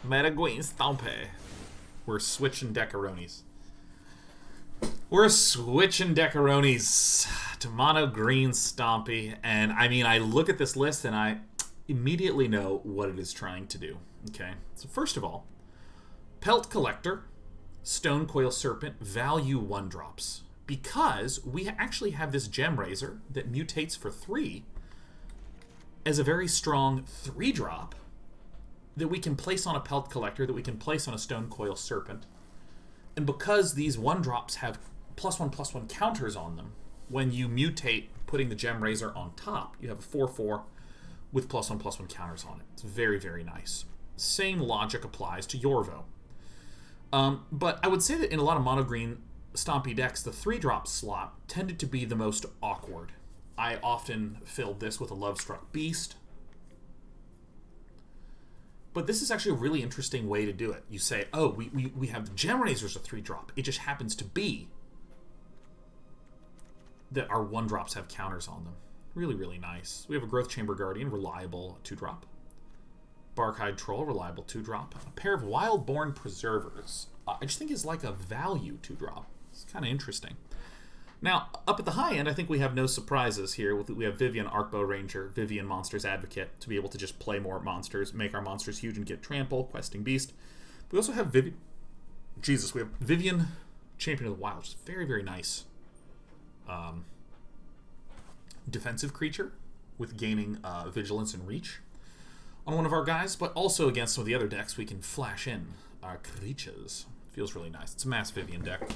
Monogreen Stompy. We're switching decaronis. We're switching decaronis to Monogreen Stompy. And I mean, I look at this list and I immediately know what it is trying to do. Okay, so first of all, Pelt Collector, Stonecoil Serpent, value 1-drops. Because we actually have this Gemrazer that mutates for 3 as a very strong 3-drop that we can place on a Pelt Collector, that we can place on a Stonecoil Serpent. And because these 1-drops have +1/+1 counters on them, when you mutate putting the Gemrazer on top, you have a 4/4 with +1/+1 counters on it. It's very, very nice. Same logic applies to Yorvo. But I would say that in a lot of Monogreen Stompy decks, the 3-drop slot tended to be the most awkward. I often filled this with a Lovestruck Beast. But this is actually a really interesting way to do it. You say, oh, we have the Gemrazer's a 3-drop. It just happens to be that our 1-drops have counters on them. Really, really nice. We have a Growth Chamber Guardian, reliable 2-drop. Barkhide Troll, reliable 2-drop. A pair of Wildborn Preservers. I just think is like a value 2-drop. It's kind of interesting. Now, up at the high end, I think we have no surprises here. We have Vivien, Arkbow Ranger, Vivien, Monsters Advocate, to be able to just play more monsters, make our monsters huge and get trample, Questing Beast. We also have Vivien. Jesus, we have Vivien, Champion of the Wild, which is very, very nice. Defensive creature with gaining vigilance and reach on one of our guys, but also against some of the other decks, we can flash in our creatures. Feels really nice. It's a mass Vivien deck.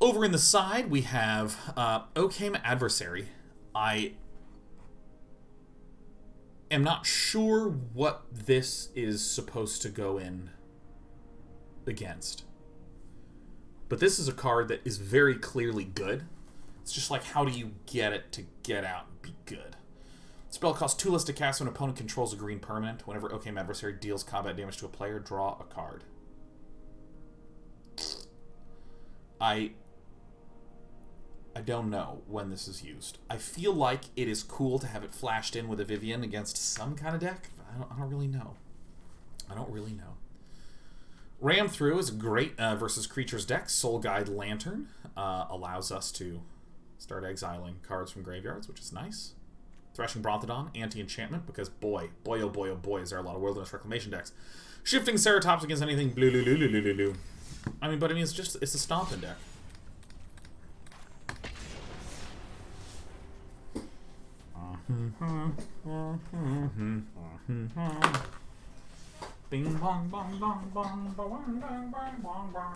Over in the side, we have Oakhame Adversary. I am not sure what this is supposed to go in against. But this is a card that is very clearly good. It's just like, how do you get it to get out and be good? Spell costs 2 less to cast when an opponent controls a green permanent. Whenever Oakhame Adversary deals combat damage to a player, draw a card. I don't know when this is used. I feel like it is cool to have it flashed in with a Vivien against some kind of deck. But I don't really know. I don't really know. Ram Through is a great versus creatures deck. Soul Guide Lantern allows us to start exiling cards from graveyards, which is nice. Thrashing Brontodon, anti-enchantment, because boy, oh boy, is there a lot of Wilderness Reclamation decks. Shifting Ceratops against anything blue. I mean, it's a stomping deck. Bing bong bong bong bong bong bong bong bong bong.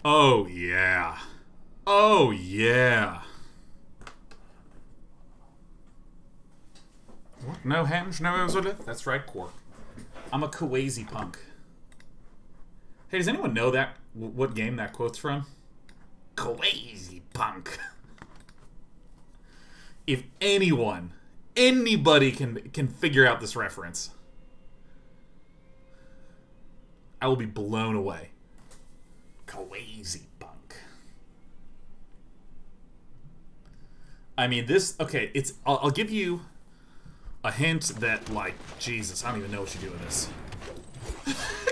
Oh, yeah. Oh, yeah. What? No henge, no Ozolith? That's right, Quark. I'm a Kawaii punk. Hey, does anyone know that what game that quote's from? Kawaii punk. If anybody can figure out this reference, I will be blown away. Kawaii punk. I mean, this... Okay, it's... I'll give you a hint that, like, Jesus, I don't even know what you do with this.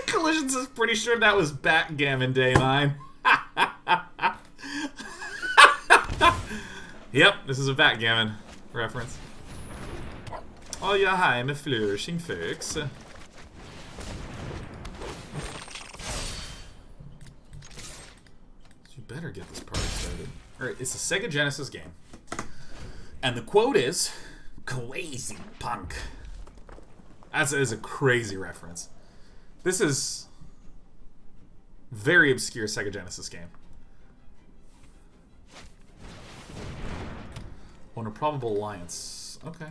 Collisions is pretty sure that was Backgammon Day 9. Yep, this is a Backgammon reference. Oh ja, hi, med flourishing folks. Better get this party started. Alright, it's a Sega Genesis game. And the quote is, Kawaii punk. That is a crazy reference. This is very obscure Sega Genesis game. On a Probable Alliance. Okay.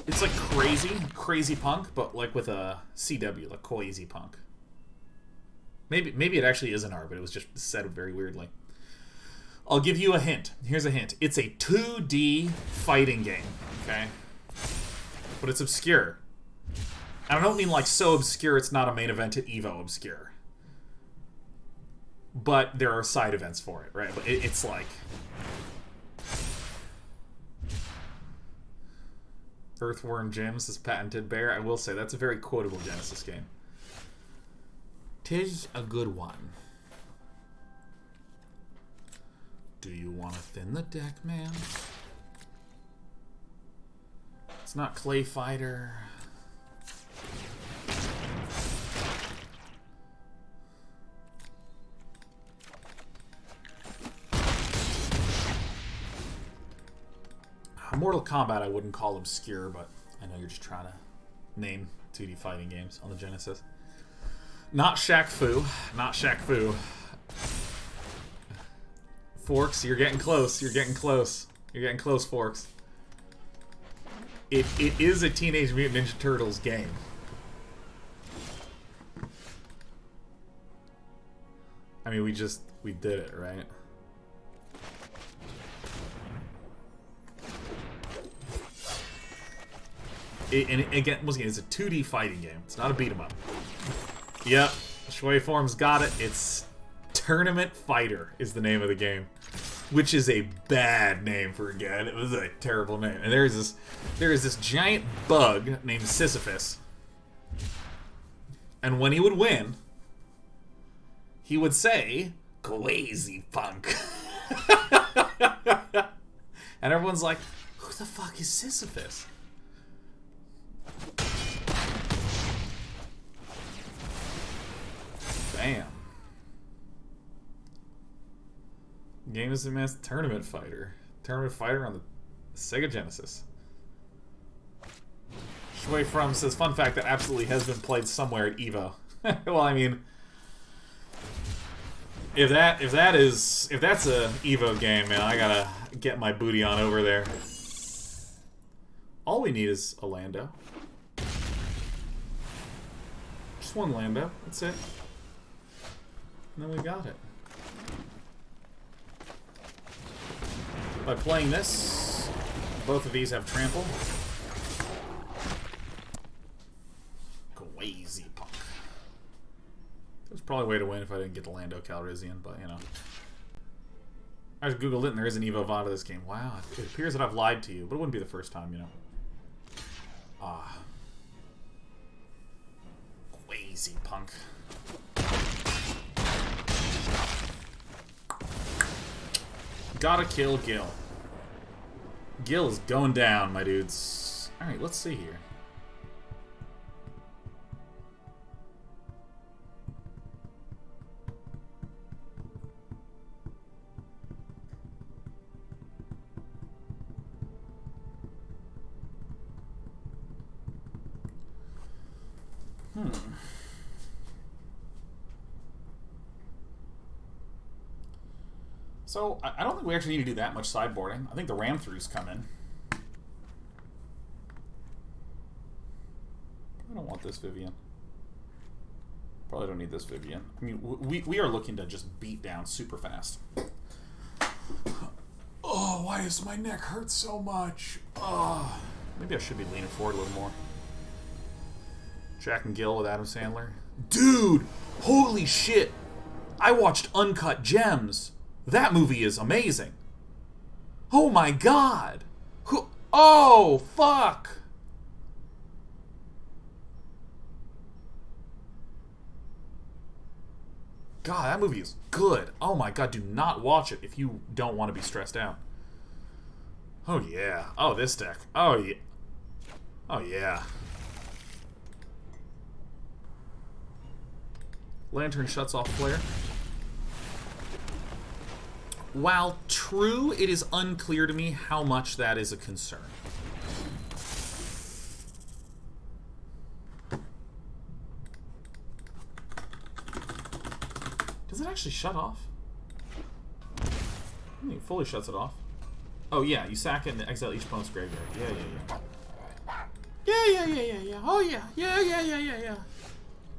It's like crazy punk, but like with a CW, like crazy punk. Maybe it actually is an R, but it was just said very weirdly. I'll give you a hint. Here's a hint. It's a 2D fighting game, okay? But it's obscure. And I don't mean like so obscure it's not a main event at EVO obscure. But there are side events for it, right? But it's like... Earthworm Gems is patented bear. I will say, that's a very quotable Genesis game. 'Tis a good one. Do you want to thin the deck, man? It's not Clay Fighter. Mortal Kombat I wouldn't call obscure, but I know you're just trying to name 2D fighting games on the Genesis. Not Shaq Fu. Not Shaq Fu. Forks, you're getting close. You're getting close. You're getting close, Forks. It is a Teenage Mutant Ninja Turtles game. I mean, we did it, right? And again, once again, it's a 2D fighting game. It's not a beat 'em up. Yep, Shui Form's got it. It's Tournament Fighter is the name of the game, which is a bad name for a game. It was a terrible name. And there is this giant bug named Sisyphus, and when he would win, he would say, "Crazy punk," and everyone's like, "Who the fuck is Sisyphus?" Bam. Game is a Tournament Fighter. Tournament Fighter on the Sega Genesis. Shui From says, fun fact that absolutely has been played somewhere at EVO. Well, I mean, if that's a EVO game, man, I gotta get my booty on over there. All we need is a Lando. Just one Lando. That's it. And then we got it. By playing this, both of these have trample. Crazy punk. There's probably a way to win if I didn't get the Lando Calrissian, but you know. I just googled it and there is an Evo VOD of this game. Wow, it appears that I've lied to you, but it wouldn't be the first time, you know. Ah. Crazy punk. Gotta kill Gil. Gil is going down, my dudes. Alright, let's see here. So, I don't think we actually need to do that much sideboarding. I think the ram-throughs come in. I don't want this Vivien. Probably don't need this Vivien. I mean, we are looking to just beat down super fast. Oh, why does my neck hurt so much? Oh, maybe I should be leaning forward a little more. Jack and Gill with Adam Sandler. Dude, holy shit. I watched Uncut Gems. That movie is amazing. Oh my god. Oh, fuck. God, that movie is good. Oh my god, do not watch it if you don't want to be stressed out. Oh yeah. Oh, this deck. Oh yeah. Oh yeah. Lantern shuts off flare. While true, it is unclear to me how much that is a concern. Does it actually shut off? I mean, it fully shuts it off. Oh yeah, you sack it and exile each opponent's graveyard. Yeah. Yeah. Oh, yeah. Yeah.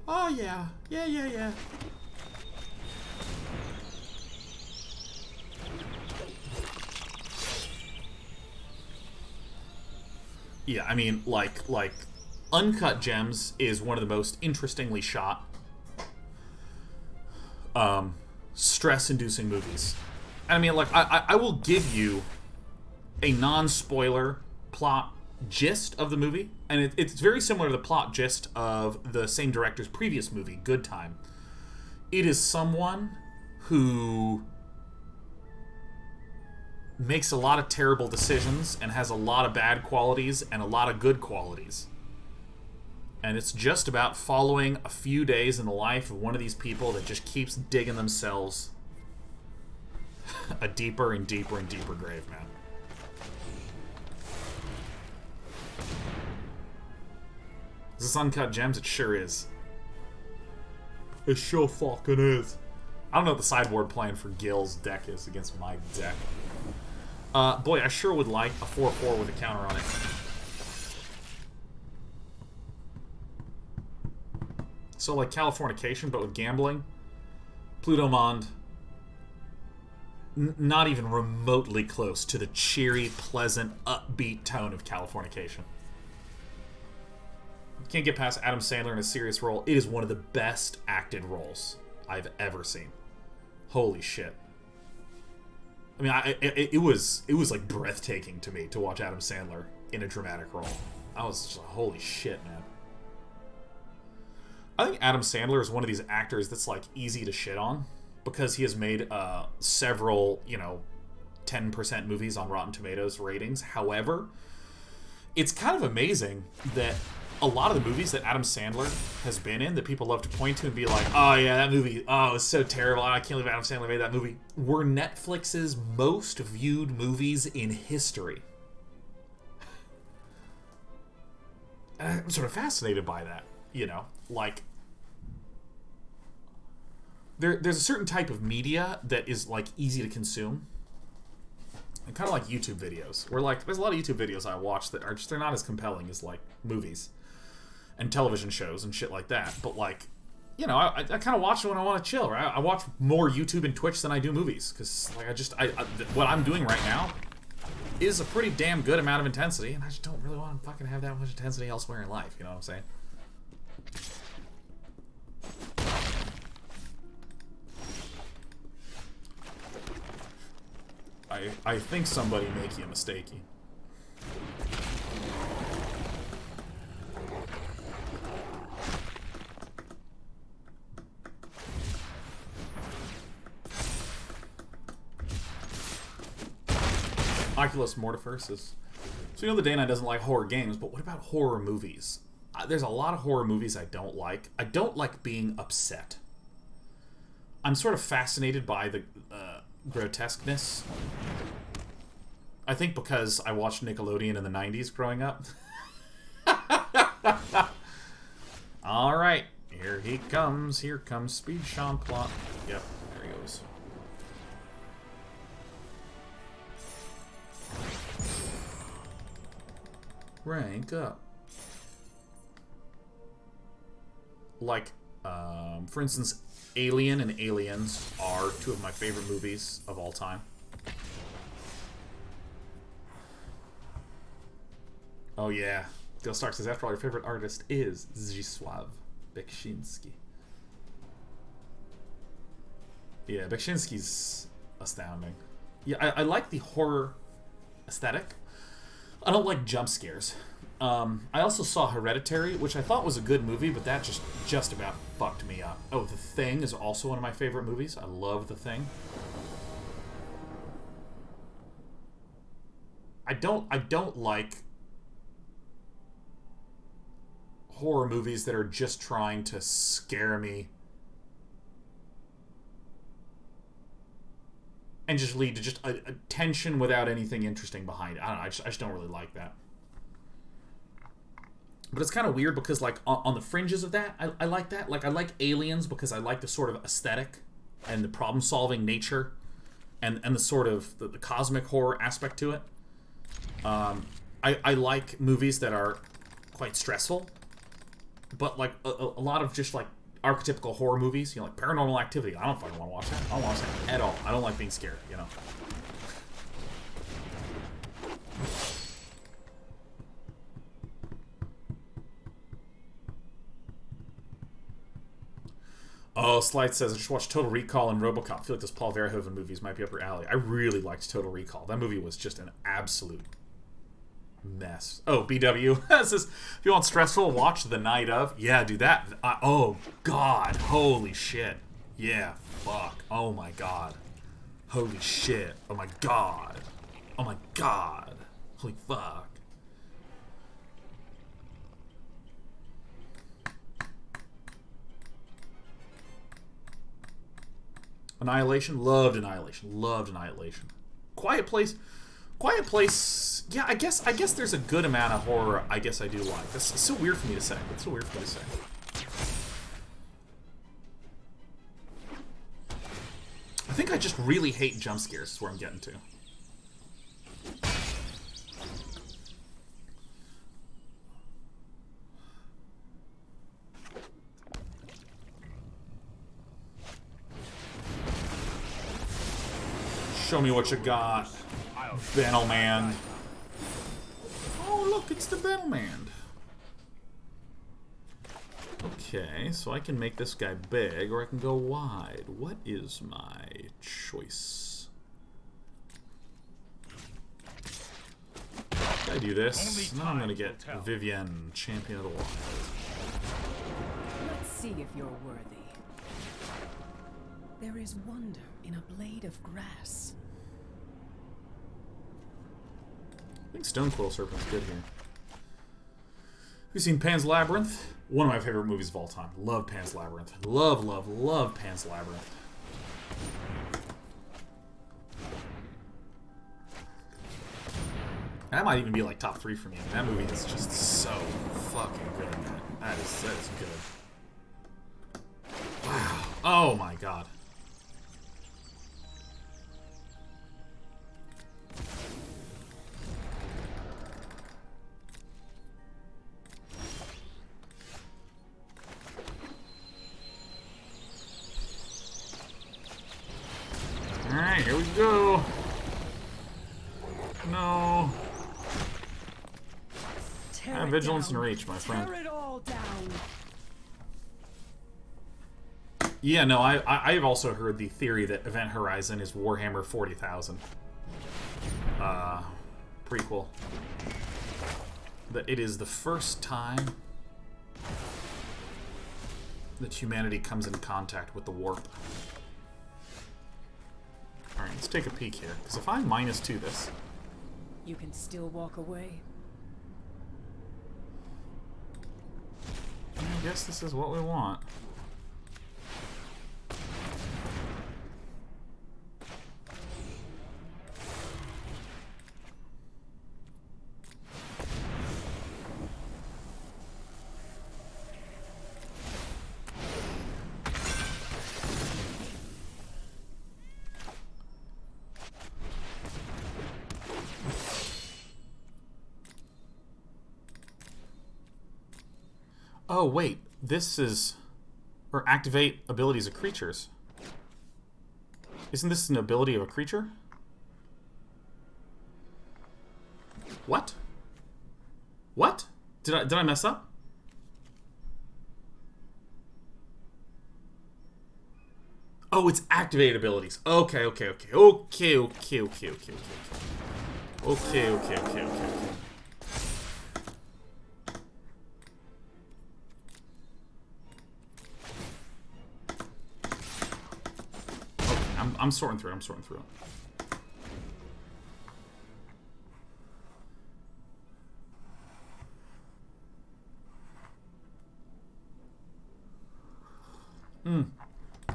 Oh, yeah. Yeah. Yeah, I mean, like, Uncut Gems is one of the most interestingly shot, stress-inducing movies. And I mean, like, I will give you a non-spoiler plot gist of the movie, and it's very similar to the plot gist of the same director's previous movie, Good Time. It is someone who makes a lot of terrible decisions and has a lot of bad qualities and a lot of good qualities. And it's just about following a few days in the life of one of these people that just keeps digging themselves a deeper and deeper and deeper grave, man. Is this Uncut Gems? It sure is. It sure fucking is. I don't know what the sideboard plan for Gil's deck is against my deck. Boy, I sure would like a 4/4 with a counter on it. So like Californication, but with gambling. Pluto Mond. Not even remotely close to the cheery, pleasant, upbeat tone of Californication. Can't get past Adam Sandler in a serious role. It is one of the best acted roles I've ever seen. Holy shit. I mean, it was like breathtaking to me to watch Adam Sandler in a dramatic role. I was just, holy shit, man. I think Adam Sandler is one of these actors that's like easy to shit on because he has made several, 10% movies on Rotten Tomatoes ratings. However, it's kind of amazing that a lot of the movies that Adam Sandler has been in that people love to point to and be like, oh yeah, that movie, oh, it's so terrible, I can't believe Adam Sandler made that movie, were Netflix's most viewed movies in history. And I'm sort of fascinated by that, like, there's a certain type of media that is like easy to consume. And kind of like YouTube videos, where like there's a lot of YouTube videos I watch that are just, they're not as compelling as like movies and television shows and shit like that. But like, I kind of watch it when I want to chill, right? I watch more YouTube and Twitch than I do movies because like what I'm doing right now is a pretty damn good amount of intensity, and I just don't really want to fucking have that much intensity elsewhere in life. You know what I'm saying? I think somebody make you a mistakey. Oculus Mortiferous is... So the Day9 doesn't like horror games, but what about horror movies? There's a lot of horror movies I don't like. I don't like being upset. I'm sort of fascinated by the grotesqueness. I think because I watched Nickelodeon in the 90s growing up. Alright, here he comes. Here comes Speed Sean Plot. Yep, there he goes. Rank up. Like, for instance, Alien and Aliens are two of my favorite movies of all time. Oh yeah. Dale Stark says, after all, your favorite artist is Zdzisław Beksiński. Yeah, Beksiński's astounding. Yeah, I like the horror aesthetic. I don't like jump scares. I also saw Hereditary, which I thought was a good movie, but that just about fucked me up. Oh, The Thing is also one of my favorite movies. I love The Thing. I don't like horror movies that are just trying to scare me and just lead to just a tension without anything interesting behind it. I don't know, I just don't really like that. But it's kind of weird because, like, on the fringes of that, I like that. Like, I like Aliens because I like the sort of aesthetic and the problem-solving nature and the sort of the cosmic horror aspect to it. I like movies that are quite stressful. But, like, a lot of just, like, archetypical horror movies, you know, like Paranormal Activity. I don't fucking want to watch that. I don't watch that at all. I don't like being scared, you know. Oh, Slight says, I just watched Total Recall and RoboCop. I feel like those Paul Verhoeven movies might be up your alley. I really liked Total Recall. That movie was just an absolute mess. Oh, BW says, if you want stressful, watch The Night Of. Yeah, do that. Oh, God. Holy shit. Yeah, fuck. Oh, my God. Holy shit. Oh, my God. Oh, my God. Holy fuck. Annihilation? Loved Annihilation. Loved Annihilation. Quiet Place. Quiet Place. Yeah, I guess there's a good amount of horror I guess I do like. That's so weird for me to say. That's so weird for me to say. I think I just really hate jump scares is where I'm getting to. Show me what you got, Battleman. Oh, look, it's the Battleman. Okay, so I can make this guy big, or I can go wide. What is my choice? If I do this, now I'm going to get Vivien, Champion of the Wild. Let's see if you're worthy. There is wonder in a blade of grass. I think Stonecoil Serpent's good here. Have you seen Pan's Labyrinth? One of my favorite movies of all time. Love Pan's Labyrinth. Love, love, love Pan's Labyrinth. That might even be like top 3 for me. That movie is just so fucking good, man. That is good. Wow. Oh my god. Alright, here we go. No. Have vigilance and reach, my friend. Tear it all down. Yeah, no, I've also heard the theory that Event Horizon is Warhammer 40,000. Prequel. That it is the first time that humanity comes in contact with the warp. Alright, let's take a peek here. Because if I -2 this... You can still walk away. I guess this is what we want. Oh, wait. This is... Or activate abilities of creatures. Isn't this an ability of a creature? What? What? Did I mess up? Oh, it's activate abilities. Okay. Okay. I'm sorting through it.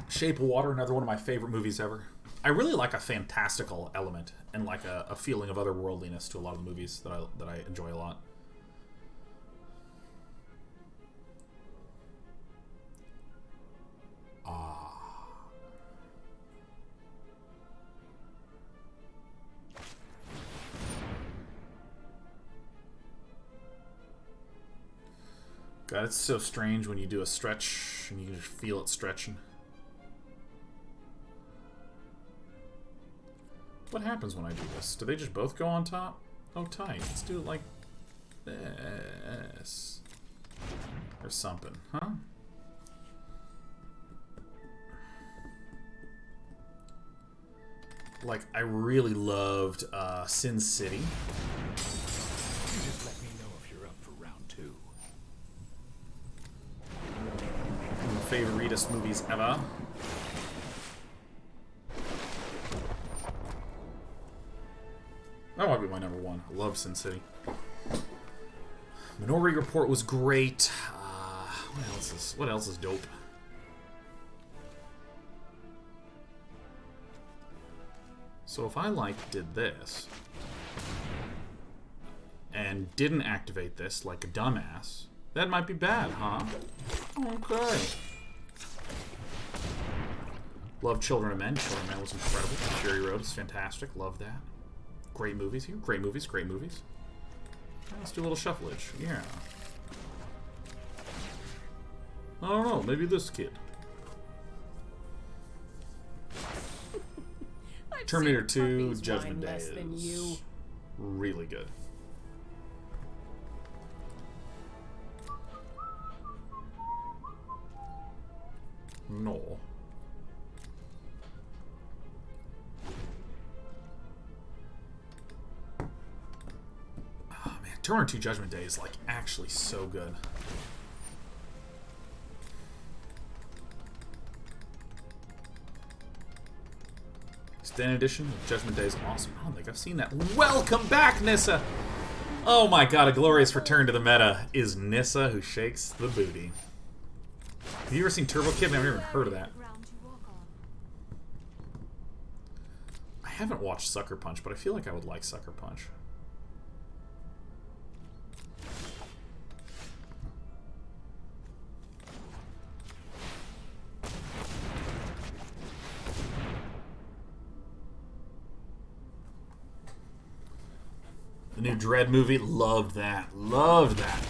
Shape of Water, another one of my favorite movies ever. I really like a fantastical element and like a feeling of otherworldliness to a lot of the movies that I enjoy a lot. God, it's so strange when you do a stretch and you can just feel it stretching. What happens when I do this? Do they just both go on top? Oh, tight. Let's do it like this. Or something, huh? Like, I really loved Sin City. You just let me know if you're up for round 2. One of my favoriteest movies ever. That might be my number 1. I love Sin City. Minority Report was great. What else is dope? So if I did this and didn't activate this like a dumbass, that might be bad, huh? Okay. Love Children of Men. Children of Men was incredible. Fury Road is fantastic. Love that. Great movies here. Great movies. Great movies. Let's do a little shuffleage. Yeah. I don't know. Maybe this kid. Terminator 2 Judgment Day is really good. No. Oh man, Terminator 2 Judgment Day is like actually so good. Extended edition of Judgment Day is awesome. I don't think I've seen that. Welcome back, Nissa! Oh my god, a glorious return to the meta is Nissa who shakes the booty. Have you ever seen Turbo Kid? I've never even heard of that. I haven't watched Sucker Punch, but I feel like I would like Sucker Punch. The new Dread movie, loved that. Loved that.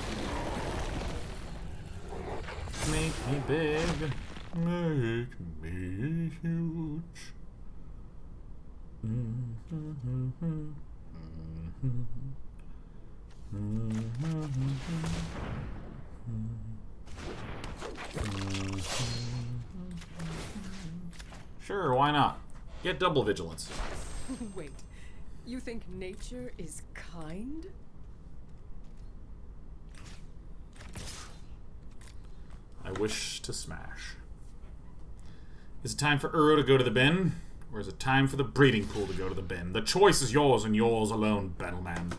Make me big, make me huge. Sure, why not? Get double vigilance. Wait, you think nature is kind? I wish to smash. Is it time for Uro to go to the bin? Or is it time for the breeding pool to go to the bin? The choice is yours and yours alone, Battleman.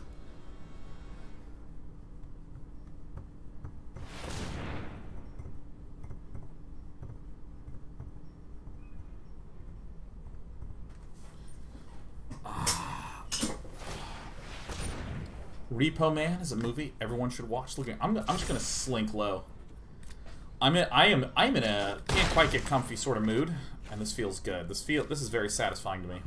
Repo Man is a movie everyone should watch. Look, I'm just gonna slink low. I'm in a can't quite get comfy sort of mood, and this feels good. This is very satisfying to me.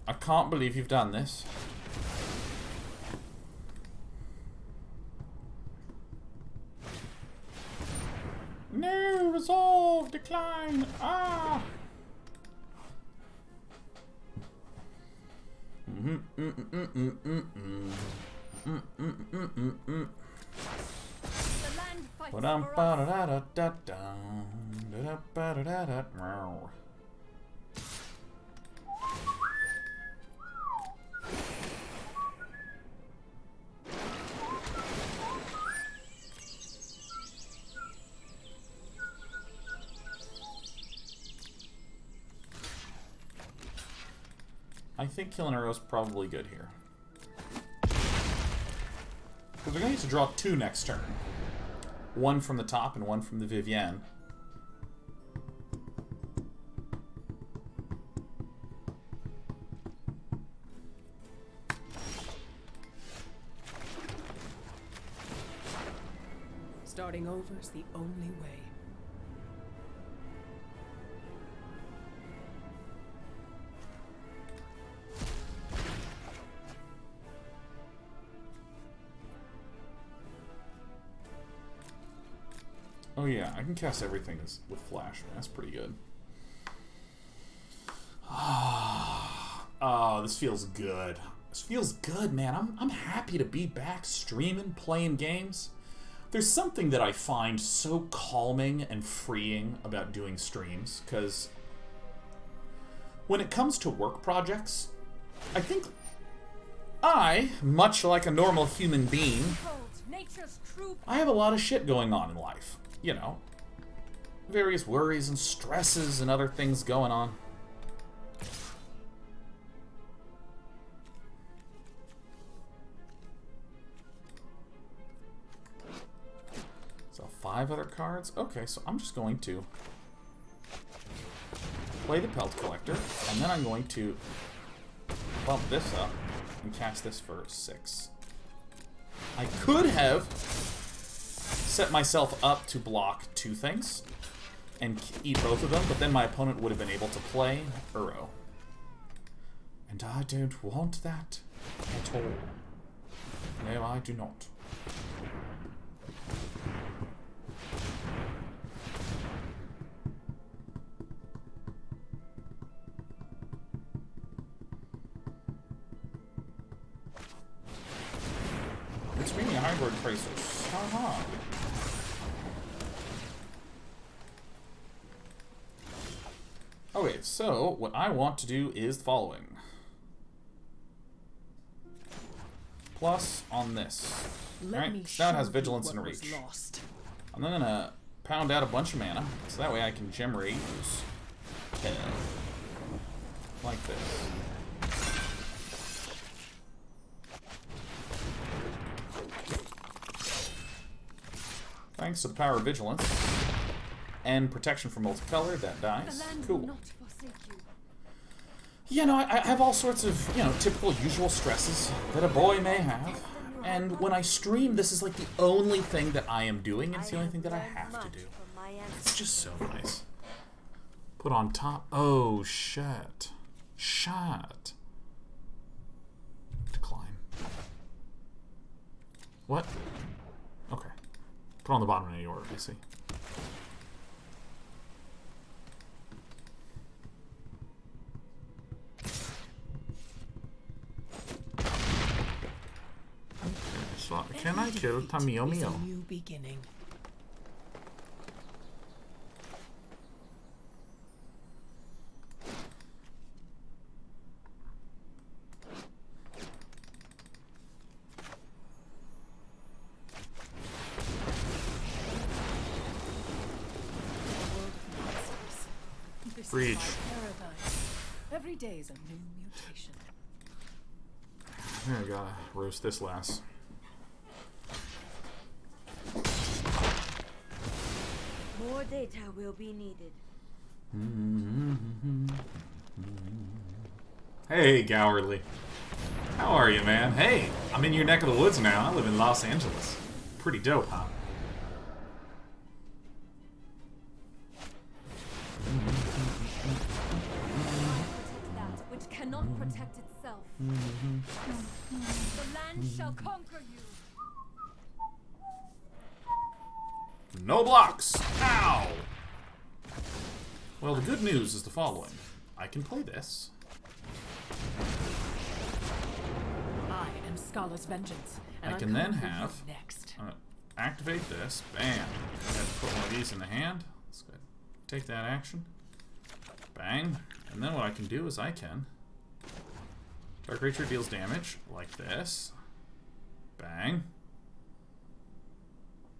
I can't believe you've done this. No, resolve, decline, ah! I think killing Uro is probably good here. Because we're going to need to draw 2 next turn. One from the top and one from the Vivien. Starting over's the only way. Oh yeah, I can cast everything with Flash. Man. That's pretty good. Oh, this feels good. This feels good, man. I'm happy to be back streaming, playing games. There's something that I find so calming and freeing about doing streams, because when it comes to work projects, I think I, much like a normal human being, I have a lot of shit going on in life. You know, various worries and stresses and other things going on. So 5 other cards? Okay, so I'm just going to play the Pelt Collector, and then I'm going to bump this up and cast this for 6. I could have set myself up to block 2 things and eat both of them, but then my opponent would have been able to play Uro. And I don't want that at all. No, I do not. It's really a hybrid tracers. Haha. Okay, so what I want to do is the following. Plus on this. Alright, so now it has Vigilance and Reach. I'm then gonna pound out a bunch of mana, so that way I can Gemrazer like this. Thanks to the power of Vigilance and protection from multicolor, that dies. Cool. You know, I have all sorts of, you know, typical usual stresses that a boy may have. And when I stream, this is like the only thing that I am doing, and it's the only thing that I have to do. It's just so nice. Put on top. Oh, shit. Shit. Decline. What? Okay. Put on the bottom in any order, I see. So, can I kill Tamio Mio? New beginning. Breach. Every day is a new mutation. I gotta roast this last. More data will be needed. Hey, Gowerly. How are you, man? Hey, I'm in your neck of the woods now. I live in Los Angeles. Pretty dope, huh? That which cannot protect itself. The land shall conquer you. No blocks! Ow! Well, the good news is the following. I can play this. I am Scala's vengeance. And I can then come for you have... next. Activate this. Bam. Go ahead and put one of these in the hand. Let's go ahead and take that action. Bang. And then what I can do is I can... Dark Creature deals damage like this. Bang.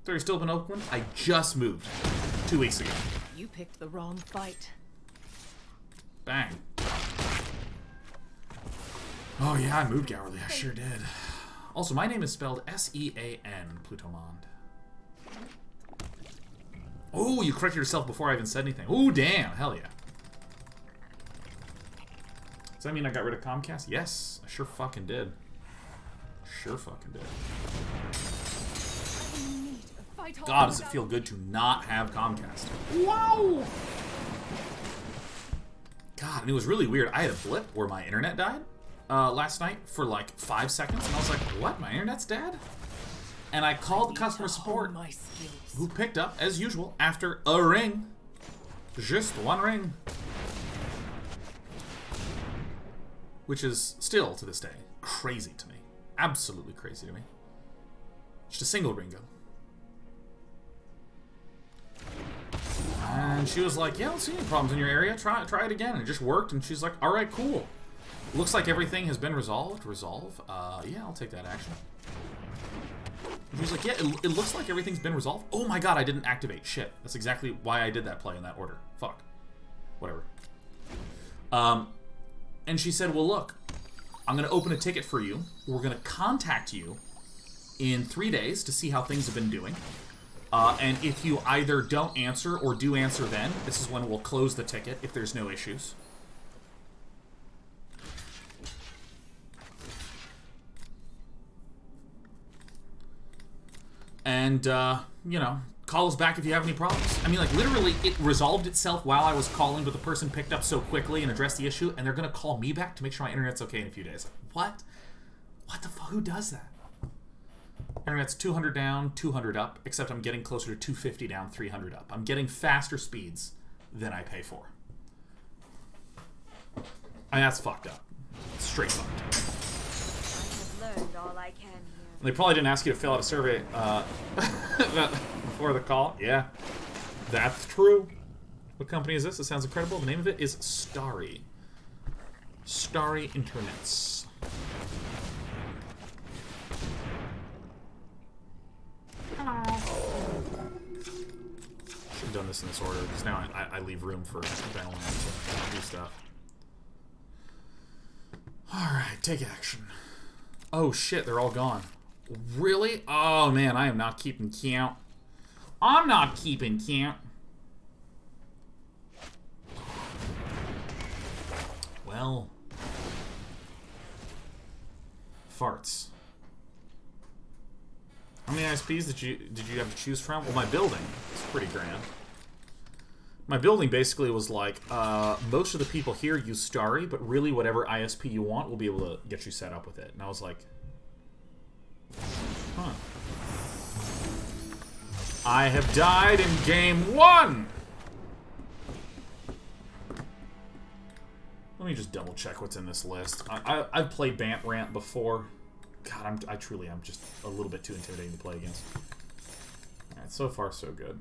So you're still up in Oakland? I just moved 2 weeks ago. You picked the wrong fight. Bang. Oh yeah, I moved Gowerly. I sure did. Also, my name is spelled S-E-A-N, Plutomond. Oh, you corrected yourself before I even said anything. Oh, damn. Hell yeah. Does that mean I got rid of Comcast? Yes, I sure fucking did. Sure fucking did. God, does it feel good to not have Comcast. Wow! God, and it was really weird. I had a blip where my internet died last night for like 5 seconds, and I was like, what? My internet's dead? and I called customer support, My skills. who picked up, as usual, after a ring. Just one ring. Which is still, to this day, crazy to me. Absolutely crazy to me. Just a single ringo. And she was like, yeah, I don't see any problems in your area. Try it again. And it just worked. And she's like, all right, cool. Looks like everything has been resolved. Resolve? Yeah, I'll take that action. And she was like, yeah, it looks like everything's been resolved. Oh my god, I didn't activate. Shit. That's exactly why I did that play in that order. Fuck. Whatever. And she said, well, look, I'm going to open a ticket for you. We're going to contact you in 3 days to see how things have been doing. And if you either don't answer or do answer then, this is when we'll close the ticket if there's no issues. And, you know, call us back if you have any problems. I mean, like, literally, it resolved itself while I was calling, but the person picked up so quickly and addressed the issue, and they're going to call me back to make sure my internet's okay in a few days. What? What the fuck? Who does that? Internet's 200 down, 200 up, except I'm getting closer to 250 down, 300 up. I'm getting faster speeds than I pay for. I mean, that's fucked up. Straight fucked. I have learned all I can here. They probably didn't ask you to fill out a survey before the call. Yeah, that's true. What company is this? It sounds incredible. The name of it is Starry. Starry Internets. Should have done this in this order, because now I leave room for Battleman to do stuff. Alright, take action. Oh shit, they're all gone. Really? Oh man, I am not keeping count. I'm not keeping count. Well. Farts. How many ISPs did you have to choose from? Well, my building is pretty grand. My building basically was like, most of the people here use Starry, but really whatever ISP you want, we'll be able to get you set up with it. And I was like, huh. I have died in game 1! Let me just double check what's in this list. I've played Bant Rant before. God, I truly am just a little bit too intimidating to play against. Alright, so far so good.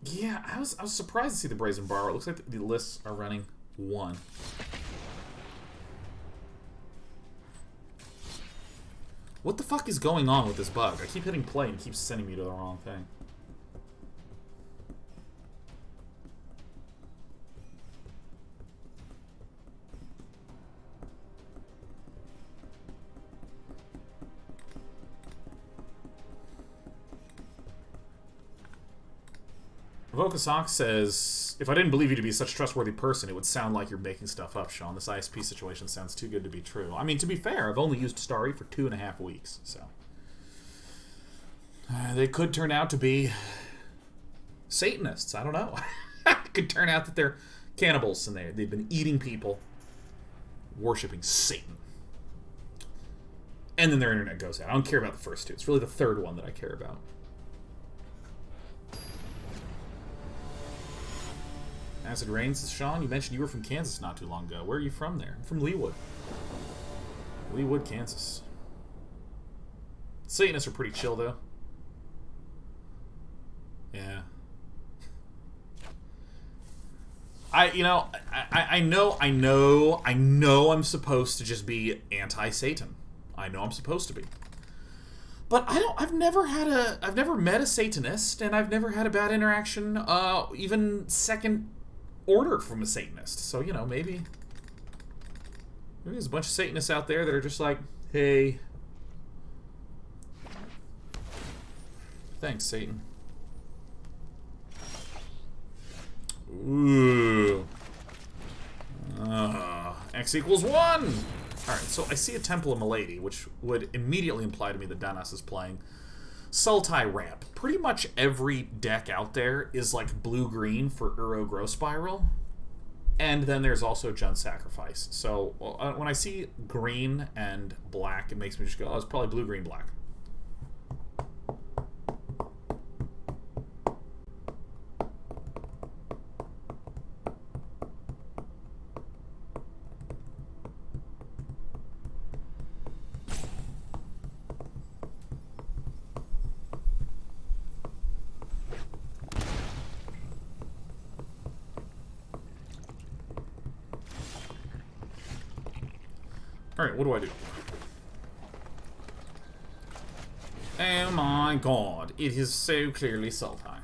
Yeah, I was surprised to see the Brazen Bar. It looks like the lists are running 1. What the fuck is going on with this bug? I keep hitting play and it keeps sending me to the wrong thing. Vokasock says, if I didn't believe you to be such a trustworthy person, it would sound like you're making stuff up, Sean. This ISP situation sounds too good to be true. I mean, to be fair, I've only used Starry for 2.5 weeks, so. They could turn out to be Satanists. I don't know. It could turn out that they're cannibals and they've been eating people, worshipping Satan. And then their internet goes out. I don't care about the first two. It's really the third one that I care about. Acid Rains, Sean, you mentioned you were from Kansas not too long ago. Where are you from there? I'm from Leawood. Leawood, Kansas. Satanists are pretty chill, though. Yeah. I know I'm supposed to just be anti-Satan. I know I'm supposed to be. But I've never met a Satanist, and I've never had a bad interaction, even second order from a Satanist. So, you know, maybe there's a bunch of Satanists out there that are just like, hey, thanks, Satan. Ooh. X equals 1! Alright, so I see a Temple of Milady, which would immediately imply to me that Danas is playing Sultai Ramp. Pretty much every deck out there is like blue-green for Uro Growth Spiral. And then there's also Jund Sacrifice. So when I see green and black, it makes me just go, oh, it's probably blue, green, black. Alright, what do I do? Oh my god, it is so clearly Sultai.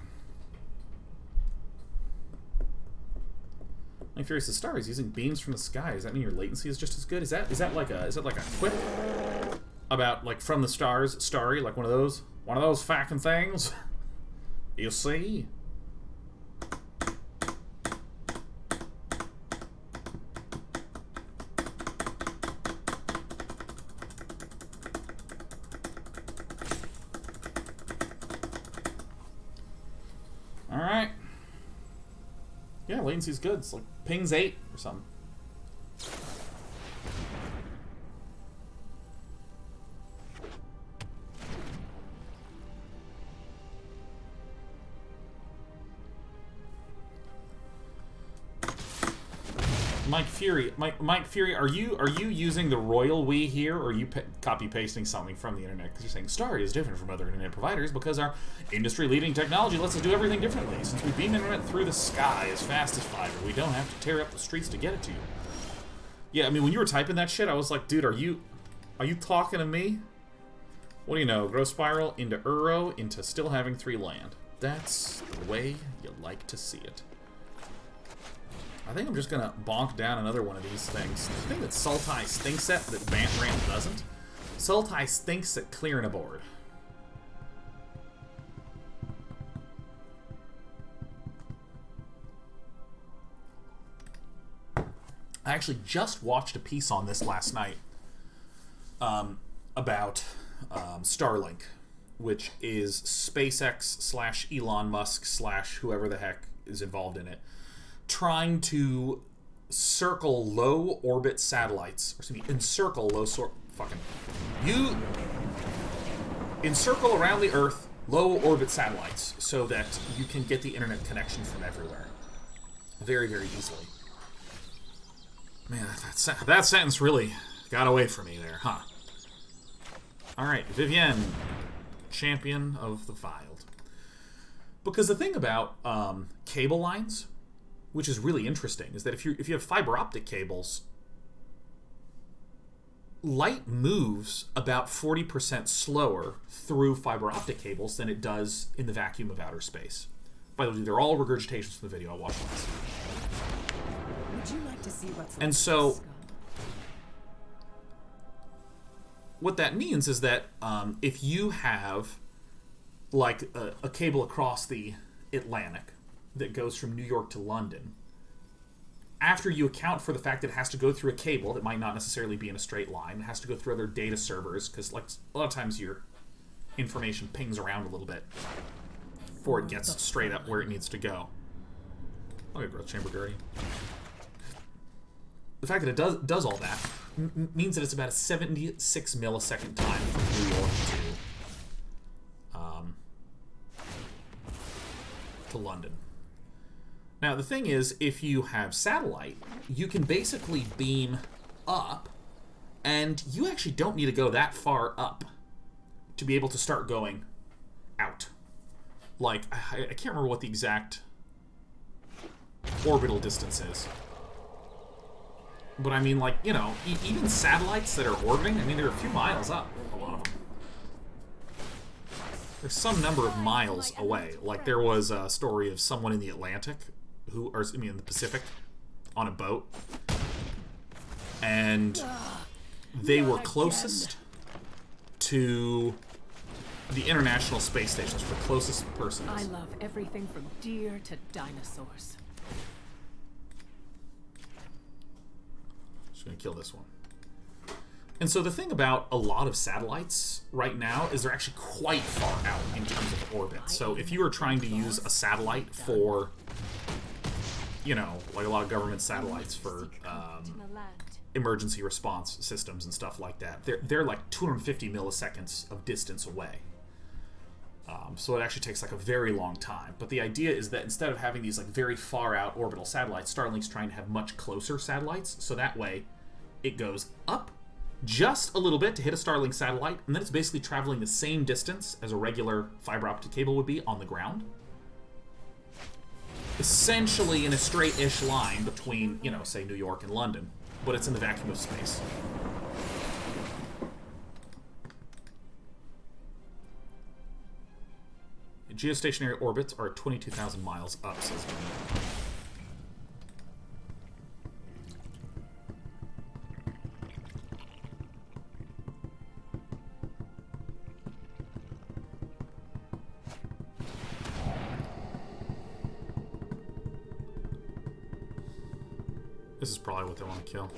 I'm curious, the star is using beams from the sky. Does that mean your latency is just as good? Is that like a quip about like from the stars, starry, like one of those fucking things? You see? Alright. Yeah, latency's good. It's like ping's 8 or something. Mike Fury, are you using the royal we here, or are you copy pasting something from the internet? Because you're saying Starry is different from other internet providers because our industry-leading technology lets us do everything differently. Since we beam internet through the sky as fast as fiber, we don't have to tear up the streets to get it to you. Yeah, I mean, when you were typing that shit, I was like, dude, are you talking to me? What do you know? Grow Spiral into Uro into still having 3 land. That's the way you like to see it. I think I'm just gonna bonk down another one of these things. The thing that Sultai stinks at that Bant doesn't. Sultai stinks at clearing a board. I actually just watched a piece on this last night about Starlink, which is SpaceX / Elon Musk / whoever the heck is involved in it, trying to circle low orbit satellites, or excuse me, encircle encircle around the Earth low orbit satellites so that you can get the internet connection from everywhere very, very easily. Man, that sentence really got away from me there, huh? Alright, Vivien, champion of the Wild. Because the thing about cable lines, which is really interesting, is that if you have fiber optic cables, light moves about 40% slower through fiber optic cables than it does in the vacuum of outer space. By the way, they're all regurgitations from the video I watched last. Would you like to see what's and so, what that means is that if you have like a cable across the Atlantic that goes from New York to London, after you account for the fact that it has to go through a cable that might not necessarily be in a straight line, it has to go through other data servers, because like a lot of times your information pings around a little bit before it gets straight up where it needs to go. Okay, Growth Chamber Guardian. The fact that it does all that means that it's about a 76 millisecond time from New York to London. Now, the thing is, if you have satellite, you can basically beam up, and you actually don't need to go that far up to be able to start going out. Like, I can't remember what the exact orbital distance is. But I mean, like, you know, even satellites that are orbiting, I mean, they're a few miles up, a lot of them. There's some number of miles away. Like, there was a story of someone in the Atlantic, in the Pacific, on a boat. And they were closest to the International Space Station, the closest person. I love everything from deer to dinosaurs. Just gonna kill this one. And so the thing about a lot of satellites right now is they're actually quite far out in terms of orbit. So if you are trying to use a satellite for you know, like a lot of government satellites for emergency response systems and stuff like that. They're like 250 milliseconds of distance away. So it actually takes like a very long time. But the idea is that instead of having these like very far out orbital satellites, Starlink's trying to have much closer satellites. So that way it goes up just a little bit to hit a Starlink satellite, and then it's basically traveling the same distance as a regular fiber optic cable would be on the ground. Essentially in a straight-ish line between, you know, say New York and London, but it's in the vacuum of space. Geostationary orbits are 22,000 miles up, says Gemrazer. This is probably what they want to kill.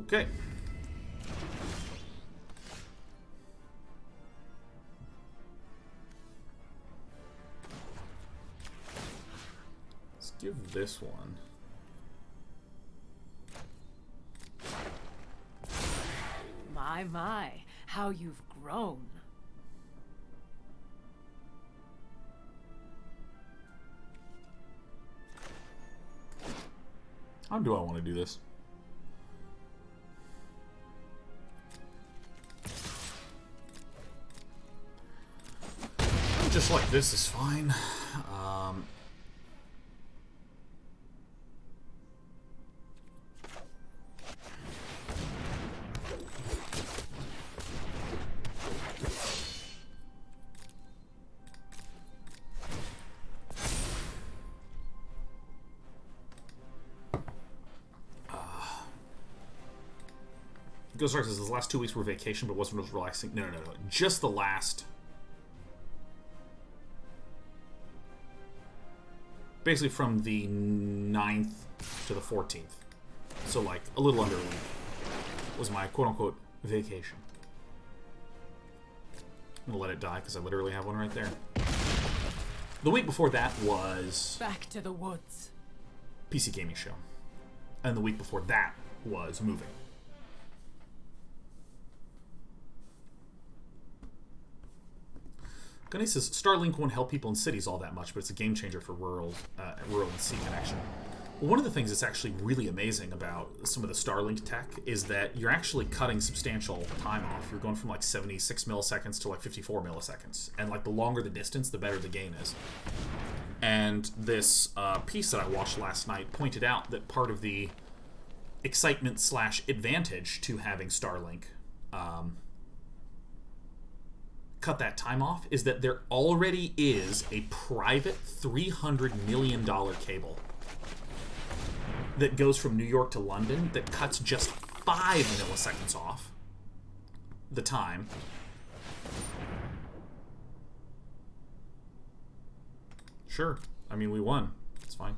Okay. Let's give this one. My, how you've grown. How do I want to do this? Just like this is fine. Ghost Ark says the last 2 weeks were vacation, but wasn't as relaxing. No. Just the last. Basically from the 9th to the 14th. So, like, a little under a week was my quote-unquote vacation. I'm gonna let it die, because I literally have one right there. The week before that was... Back to the woods. PC Gaming Show. And the week before that was moving. Gunny says, Starlink won't help people in cities all that much, but it's a game changer for rural and sea connection. Well, one of the things that's actually really amazing about some of the Starlink tech is that you're actually cutting substantial time off. You're going from like 76 milliseconds to like 54 milliseconds. And like the longer the distance, the better the gain is. And this piece that I watched last night pointed out that part of the excitement / advantage to having Starlink cut that time off is that there already is a private $300 million cable that goes from New York to London that cuts just 5 milliseconds off the time. Sure. I mean, we won. It's fine.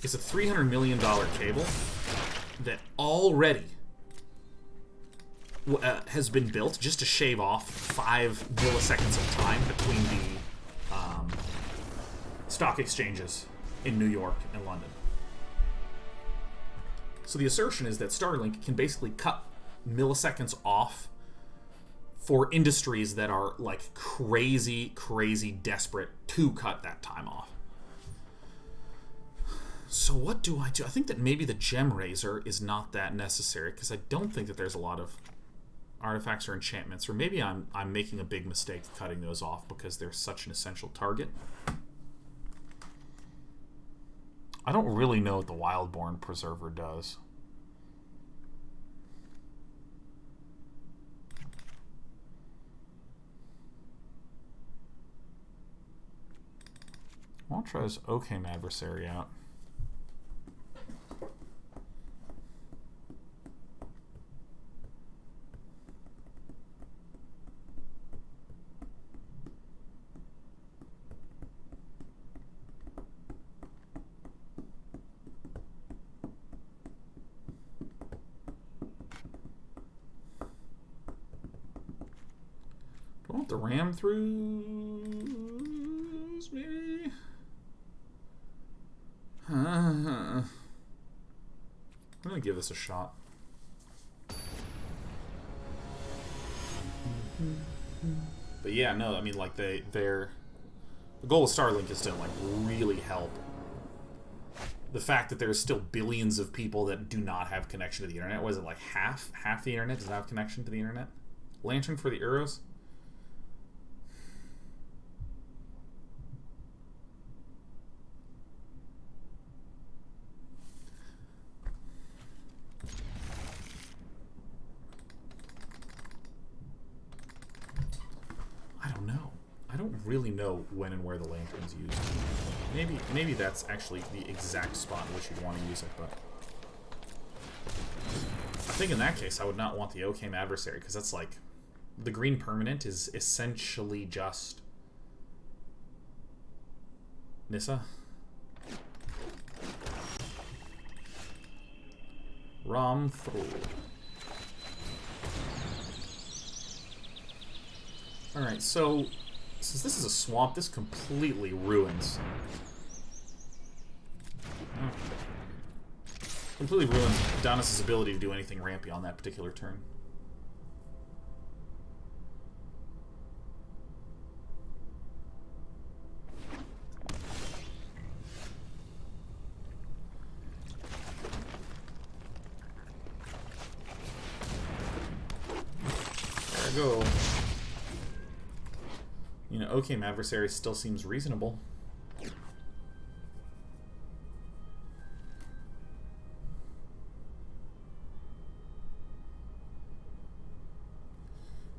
It's a $300 million cable that already has been built just to shave off 5 milliseconds of time between the stock exchanges in New York and London. So the assertion is that Starlink can basically cut milliseconds off for industries that are like crazy desperate to cut that time off. So what do I do? I think that maybe the Gemrazer is not that necessary, because I don't think that there's a lot of artifacts or enchantments, or maybe I'm making a big mistake cutting those off because they're such an essential target. I don't really know what the Wildborn Preserver does. I'll try this Oakhame Adversary out. The ram throughs, maybe? I'm gonna give this a shot. But yeah, no, I mean, like, the goal of Starlink is to, like, really help. The fact that there's still billions of people that do not have connection to the internet. Was it like half the internet does not have connection to the internet? Lantern for the Euros? I don't know. I don't really know when and where the lantern's used. Maybe that's actually the exact spot in which you'd want to use it, but I think in that case I would not want the Oakhame Adversary, because that's like the green permanent is essentially just Nissa. Ram through. Alright, so since this is a swamp, this completely ruins. Completely ruins Adonis' ability to do anything rampy on that particular turn. There we go. You know, Oakhame Adversary still seems reasonable.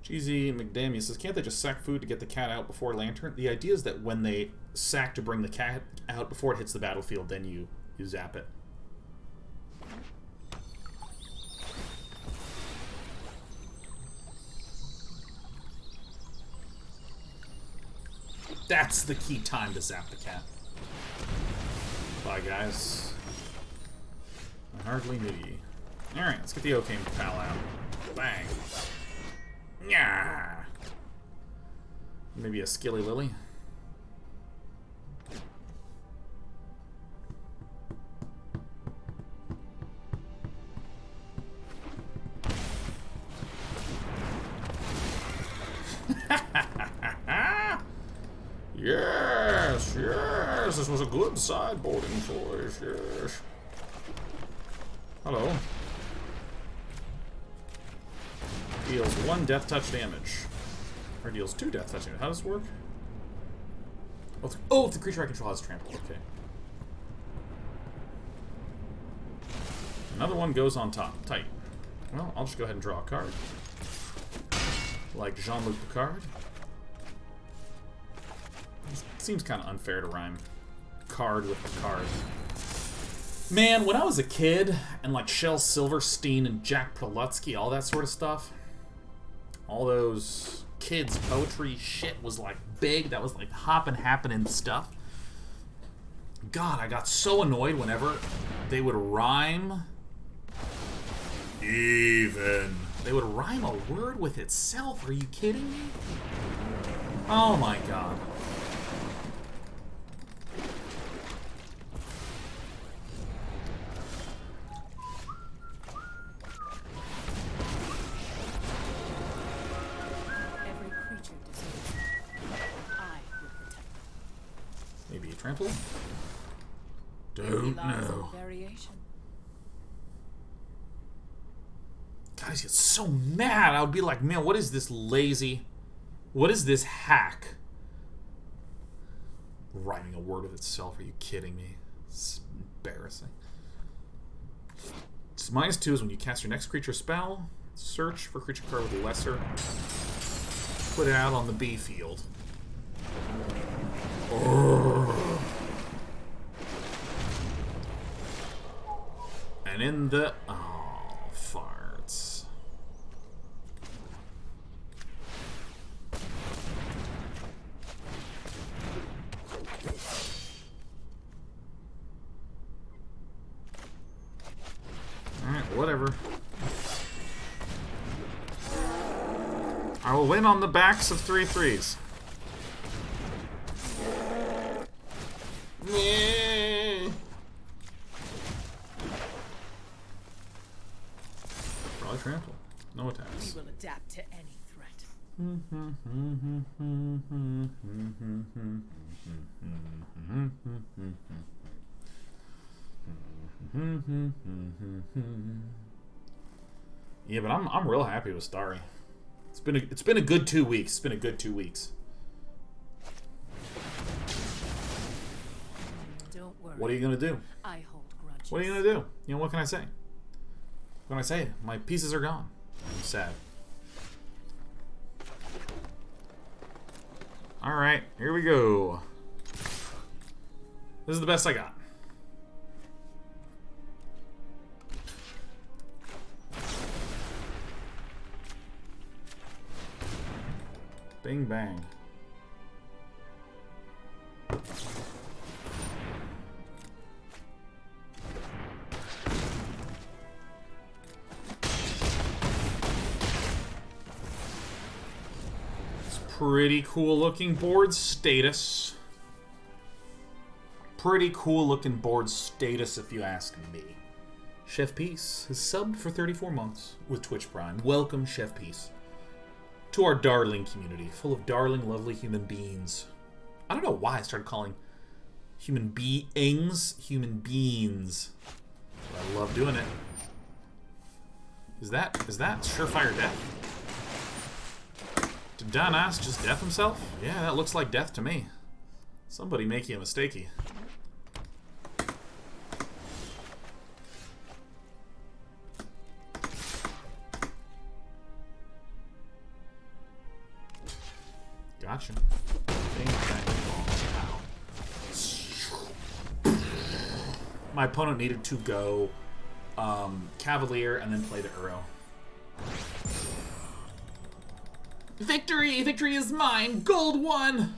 GZ McDamius says, can't they just sack food to get the cat out before Lantern? The idea is that when they sack to bring the cat out before it hits the battlefield, then you zap it. That's the key time to zap the cat. Bye, guys. I hardly knew ye. Alright, let's get the Oakhame pal out. Bang. Yeah. Maybe a Skilly Lily. Yes, yes, this was a good sideboarding choice, yes. Hello. Deals 1 death touch damage. Or deals 2 death touch damage. How does this work? Oh, if the creature I control has trample, okay. Another one goes on top. Tight. Well, I'll just go ahead and draw a card. Like Jean-Luc Picard. Seems kind of unfair to rhyme card with the card. Man, when I was a kid, and like Shel Silverstein and Jack Prelutsky, all that sort of stuff, all those kids' poetry shit was like big. That was like hoppin' happening stuff. God, I got so annoyed whenever they would rhyme even. They would rhyme a word with itself. Are you kidding me? Oh my god. Maybe a trample? Don't know. Guys get so mad. I would be like, man, what is this lazy? What is this hack? Rhyming a word with itself. Are you kidding me? It's embarrassing. So -2 is when you cast your next creature spell. Search for creature card with a lesser. Put it out on the B field. And in the... Oh, farts. Alright, whatever. I will win on the backs of 3/3s. Probably trample. No attacks. We will adapt to any threat. Yeah, but I'm real happy with Starry. It's been a good 2 weeks. It's been a good 2 weeks. Don't worry. What are you gonna do? I hold grudges. What are you gonna do? You know, what can I say? What can I say? My pieces are gone. I'm sad. Alright, here we go. This is the best I got. Bing bang. Pretty cool looking board status. Pretty cool looking board status if you ask me. Chef Peace has subbed for 34 months with Twitch Prime. Welcome, Chef Peace, to our darling community, full of darling, lovely human beings. I don't know why I started calling human beings human beings. But I love doing it. Is that surefire death? Did Don Ass just death himself? Yeah, that looks like death to me. Somebody making a mistakey. Gotcha. My opponent needed to go Cavalier and then play the Uro. Victory! Victory is mine! Gold 1!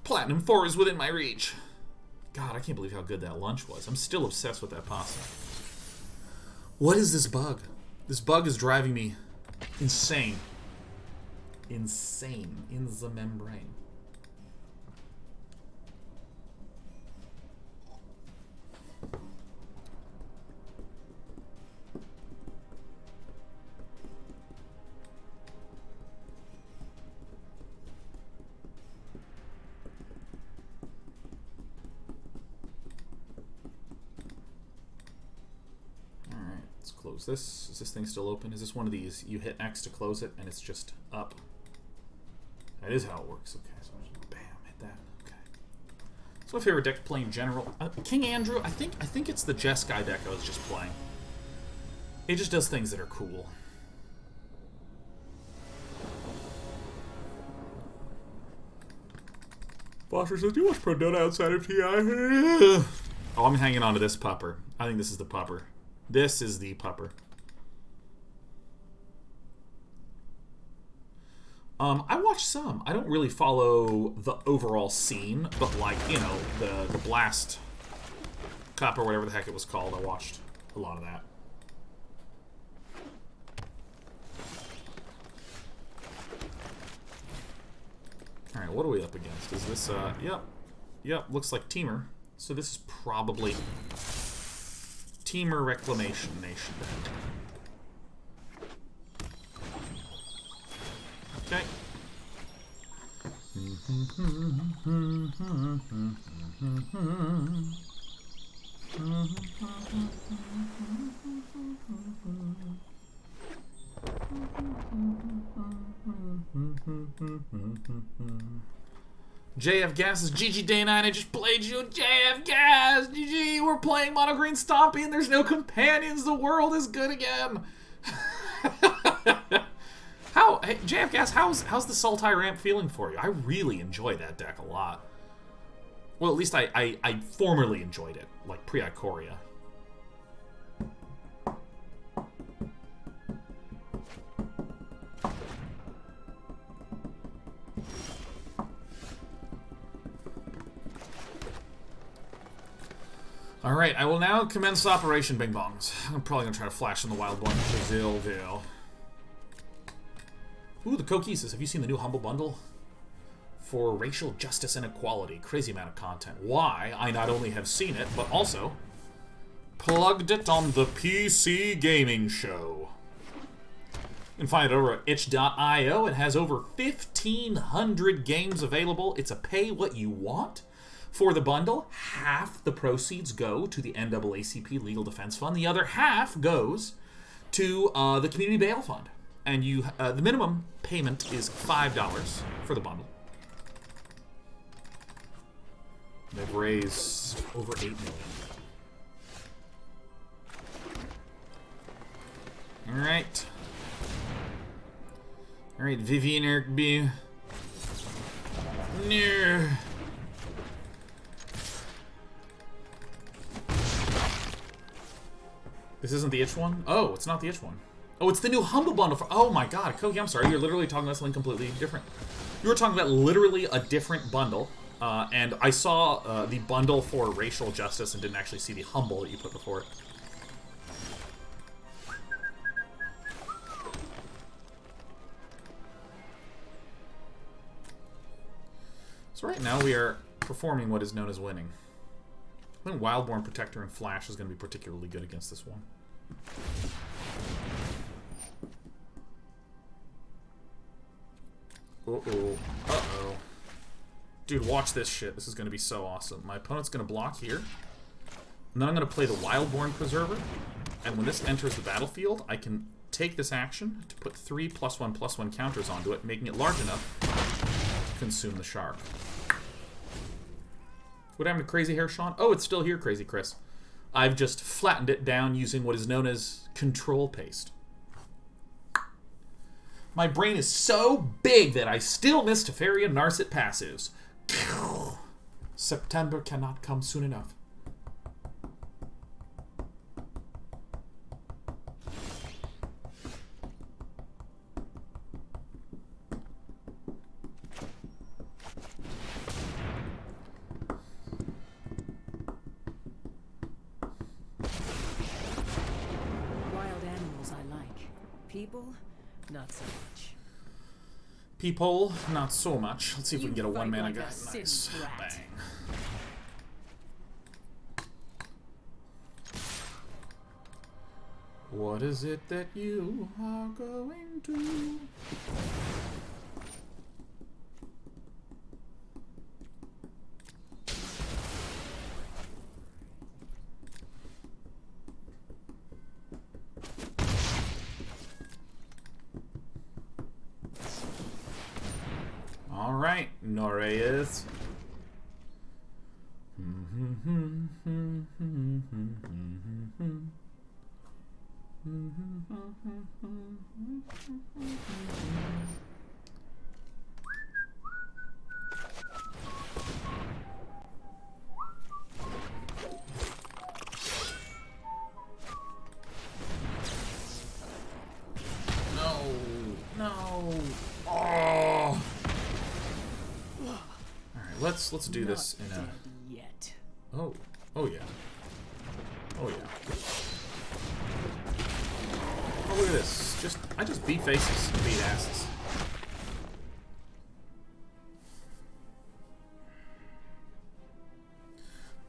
Platinum 4 is within my reach. God, I can't believe how good that lunch was. I'm still obsessed with that pasta. What is this bug? This bug is driving me insane. Insane. In the membrane. Close this. Is this thing still open? Is this one of these? You hit X to close it, and it's just up. That is how it works. Okay, so bam, hit that. Okay. It's my favorite deck to play in general. King Andrew. I think it's the Jeskai deck I was just playing. It just does things that are cool. Foster says, "Do you watch Pro Dota outside of TI?" Oh, I'm hanging on to this pupper. I think this is the pupper. This is the pupper. I watch some. I don't really follow the overall scene, but like, you know, the Blast Cup or whatever the heck it was called, I watched a lot of that. Alright, what are we up against? Is this, Yep, looks like Teamer. So this is probably Teamer Reclamation Nation. Okay. JF Gas is GG Day 9. I just played you. JF Gas! GG! We're playing Monogreen Stompy and there's no companions. The world is good again. Hey, JF Gas, how's the Sultai ramp feeling for you? I really enjoy that deck a lot. Well, at least I formerly enjoyed it, like pre-Ikoria. Alright, I will now commence Operation Bing Bongs. I'm probably going to try to flash in the Wildborn Preserver. Ooh, the Koki says, have you seen the new Humble Bundle? For racial justice and equality. Crazy amount of content. Why? I not only have seen it, but also plugged it on the PC Gaming Show. You can find it over at itch.io. It has over 1,500 games available. It's a pay what you want. For the bundle, half the proceeds go to the NAACP Legal Defense Fund. The other half goes to the Community Bail Fund. And you, the minimum payment is $5 for the bundle. They've raised over $8 million. Alright. Alright, Vivien, Arkbow. No. This isn't the itch one? Oh, it's not the itch one. Oh, it's the new Humble Bundle for... Oh my god, Koki, I'm sorry. You're literally talking about something completely different. You were talking about literally a different bundle. And I saw the bundle for racial justice and didn't actually see the Humble that you put before it. So right now we are performing what is known as winning. I think Wildborn Protector and Flash is going to be particularly good against this one. Uh-oh. Uh-oh. Dude, watch this shit. This is going to be so awesome. My opponent's going to block here. And then I'm going to play the Wildborn Preserver. And when this enters the battlefield, I can take this action to put 3 +1/+1 counters onto it, making it large enough to consume the shark. What happened to Crazy Hair Sean? Oh, it's still here, Crazy Chris. I've just flattened it down using what is known as control paste. My brain is so big that I still miss Teferi and Narset passives. September cannot come soon enough. Wild animals I like. People, not so much. Peephole, not so much. Let's see if we can get a You fight one-mana like a guy. Nice. sin brat. Bang. What is it that you are going to... Alright, Noreyes. No. Oh. Let's do this in a... Yet. Oh yeah. Oh yeah. Oh, look at this. I just beat faces and beat asses.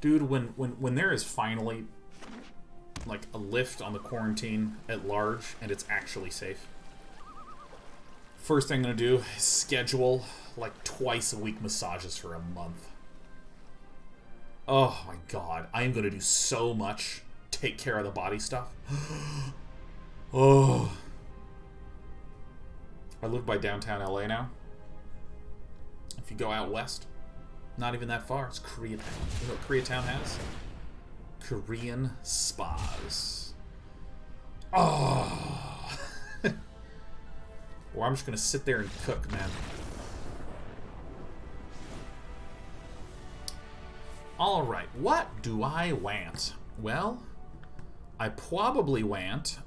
Dude, when there is finally like a lift on the quarantine at large and it's actually safe, first thing I'm gonna do is schedule like twice a week massages for a month. Oh my god, I am gonna do so much take care of the body stuff. Oh. I live by downtown LA now. If you go out west, not even that far, it's Koreatown. You know what Koreatown has? Korean spas. Oh. Or I'm just gonna sit there and cook, man. Alright, what do I want? Well, I probably want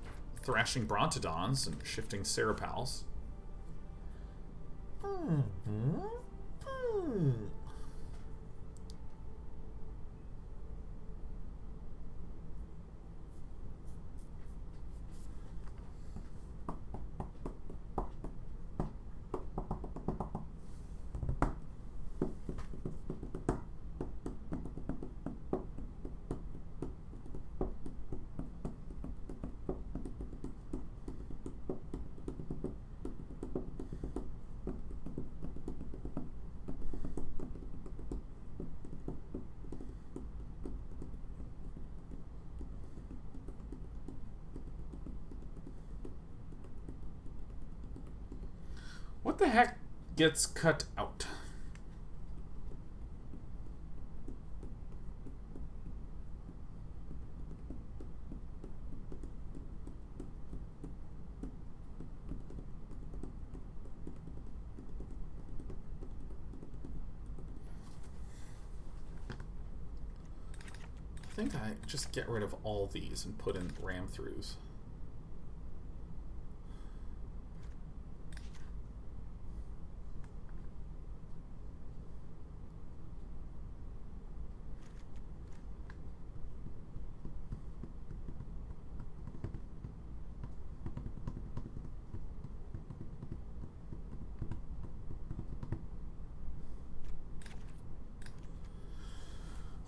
Thrashing Brontodons and Shifting Ceratops. What the heck gets cut out? I think I just get rid of all these and put in ram-throughs.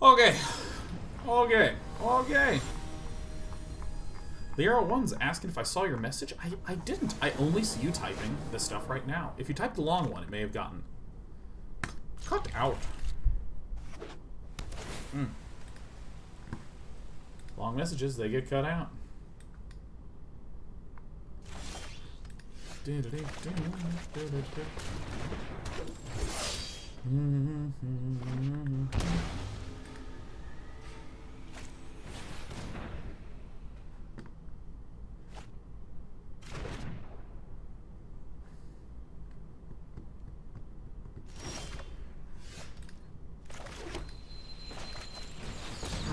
Okay. Okay. The Arrow One's asking if I saw your message. I didn't. I only see you typing this stuff right now. If you typed the long one, it may have gotten cut out. Long messages, they get cut out.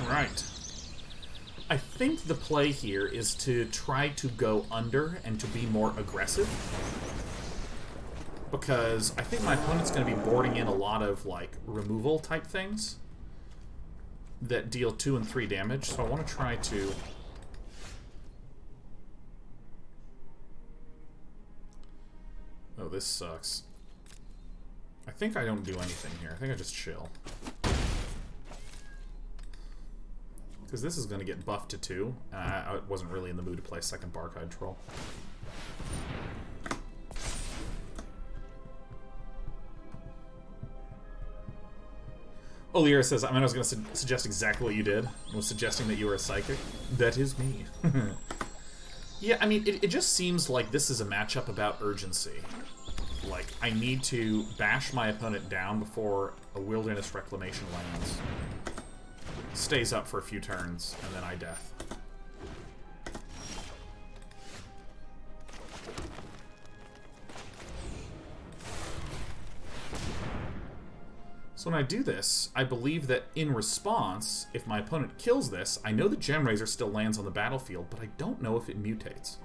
Alright. I think the play here is to try to go under and to be more aggressive. Because I think my opponent's going to be boarding in a lot of, like, removal type things that deal 2 and 3 damage, so I want to try to... Oh, this sucks. I think I don't do anything here. I think I just chill. Because this is going to get buffed to 2. I wasn't really in the mood to play second Barkhide Troll. Oliera says, I was going to suggest exactly what you did. I was suggesting that you were a psychic. That is me. Yeah, I mean, it just seems like this is a matchup about urgency. Like, I need to bash my opponent down before a Wilderness Reclamation lands. Stays up for a few turns, and then I death. So when I do this, I believe that in response, if my opponent kills this, I know the Gemrazer still lands on the battlefield, but I don't know if it mutates.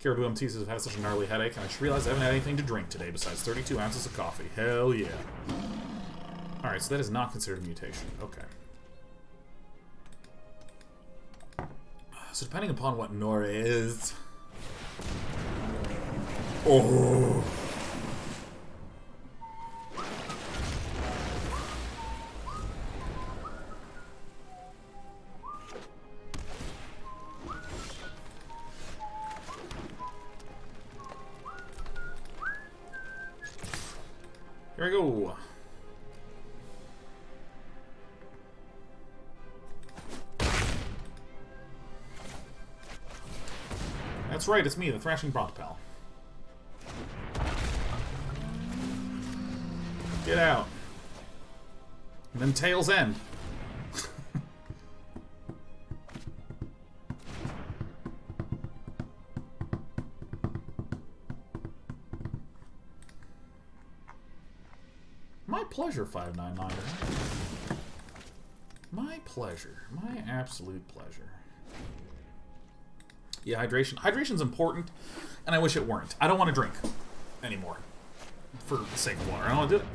Caribou MT says, I've had such a gnarly headache, and I just realized I haven't had anything to drink today besides 32 ounces of coffee. Hell yeah. Alright, so that is not considered a mutation. Okay. So depending upon what Nora is... Oh! Here we go. That's right, it's me, the Thrashing Brontodon. Get out. And then Tail's End. My pleasure, 599er. My pleasure. My absolute pleasure. Yeah, hydration. Hydration's important, and I wish it weren't. I don't want to drink anymore for the sake of water. I don't want to do it.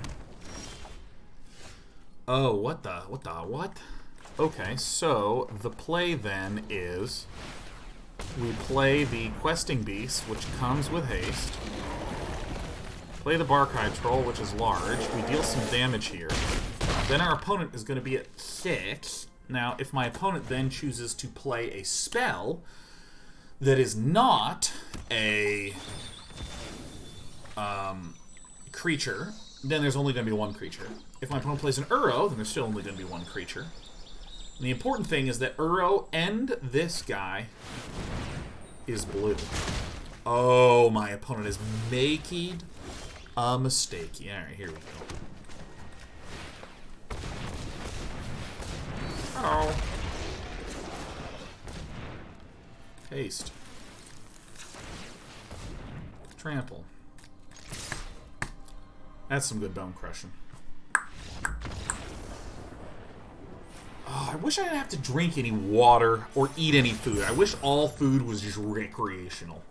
Oh, what? Okay, so the play then is we play the Questing Beast, which comes with haste. Play the Barkhide Troll, which is large. We deal some damage here. Then our opponent is going to be at 6. Now, if my opponent then chooses to play a spell that is not a creature, then there's only going to be one creature. If my opponent plays an Uro, then there's still only going to be one creature. And the important thing is that Uro and this guy is blue. Oh, my opponent is making a mistake. Alright, here we go. Oh. Haste. Trample. That's some good bone crushing. Oh, I wish I didn't have to drink any water or eat any food. I wish all food was just recreational.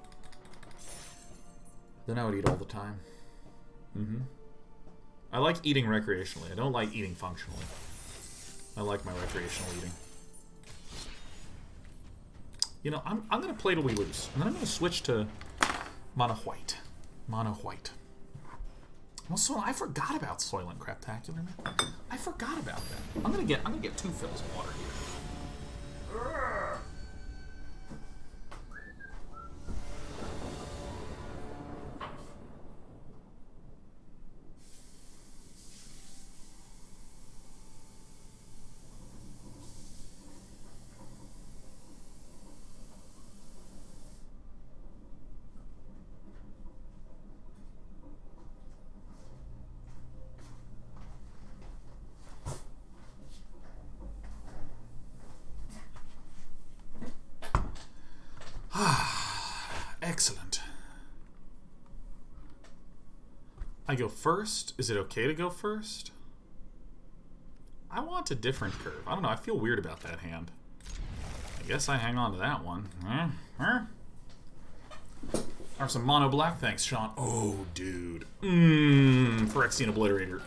Then I would eat all the time. I like eating recreationally. I don't like eating functionally. I like my recreational eating. You know, I'm going to play till we lose. And then I'm going to switch to mono white. Mono white. Also, I forgot about Soylent Craptacular, man. I forgot about that. I'm gonna get 2 fills of water here. Excellent. I go first. Is it okay to go first? I want a different curve. I don't know. I feel weird about that hand. I guess I hang on to that one. Or some mono black. Thanks, Sean. Oh, dude. Phyrexian Obliterator.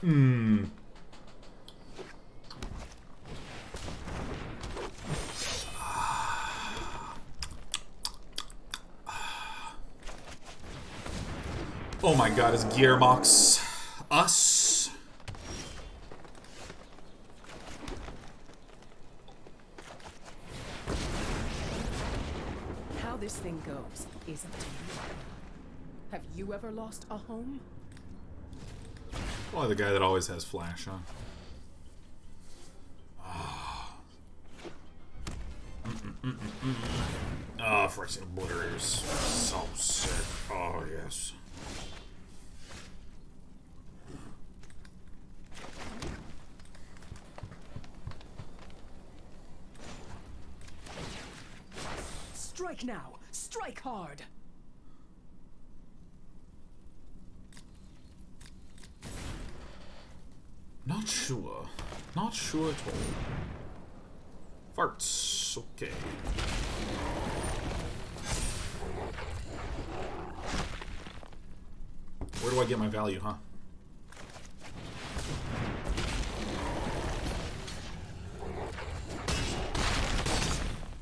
Oh my god, is Gearbox us? How this thing goes isn't to you. Have you ever lost a home? Probably the guy that always has flash, huh? Oh, Phyrexian Obliterators. So sick. Oh, yes. Strike now! Strike hard! Not sure. Not sure at all. Farts. Okay. Where do I get my value, huh?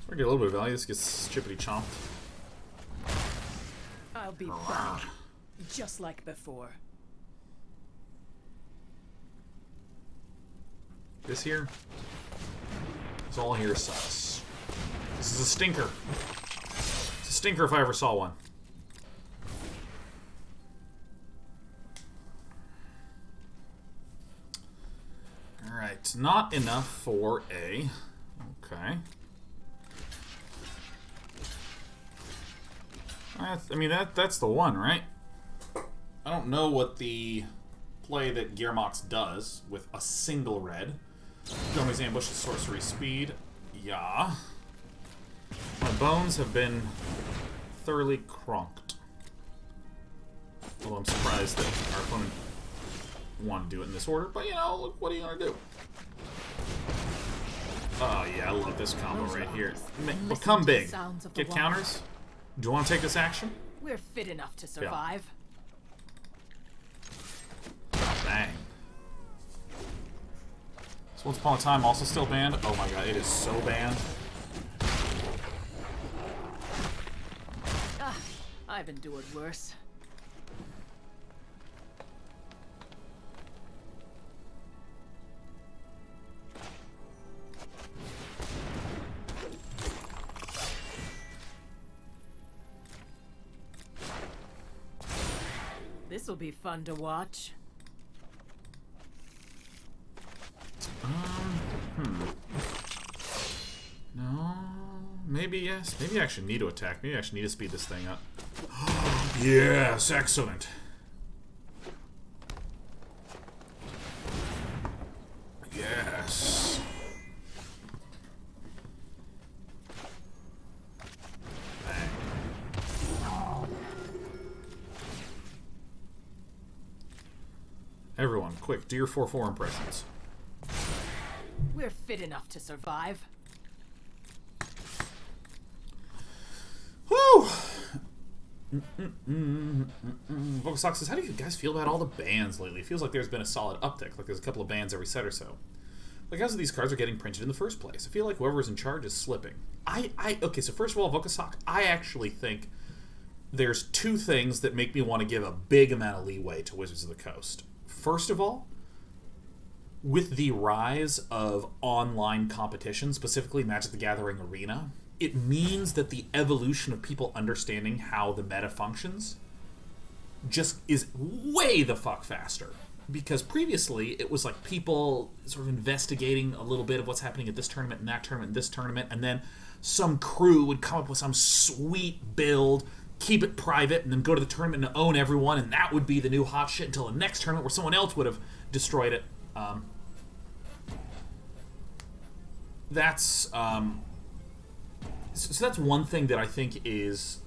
So I get a little bit of value. This gets chippity chomped. I'll be back. Just like before. This here is all here sus. This is a stinker. It's a stinker if I ever saw one. Alright, not enough for a... Okay. I mean, that's the one, right? I don't know what the play that Gearmox does with a single red. Gomez ambushes sorcery speed. Yeah. My bones have been thoroughly cronked. Although I'm surprised that our opponent wanted to do it in this order. But, you know, look, what are you going to do? Oh, yeah, I love this combo right here. Become big. Get counters. Do you want to take this action? We're fit enough to survive. Yeah. Bang. So Once Upon a Time also still banned. Oh my god, it is so banned. I've endured worse. This'll be fun to watch. Yes, maybe I actually need to attack. Maybe I actually need to speed this thing up. Yes, excellent. Yes. Everyone, quick, do your 4/4 impressions. We're fit enough to survive. Woo! Vokasox says, how do you guys feel about all the bans lately? It feels like there's been a solid uptick, like there's a couple of bans every set or so. Like, how's these cards are getting printed in the first place? I feel like whoever's in charge is slipping. Okay, so first of all, Vokasox, I actually think there's two things that make me want to give a big amount of leeway to Wizards of the Coast. First of all, with the rise of online competition, specifically Magic the Gathering Arena, it means that the evolution of people understanding how the meta functions just is way the fuck faster. Because previously, it was like people sort of investigating a little bit of what's happening at this tournament and that tournament and this tournament, and then some crew would come up with some sweet build, keep it private, and then go to the tournament and own everyone, and that would be the new hot shit until the next tournament where someone else would have destroyed it. So that's one thing that I think is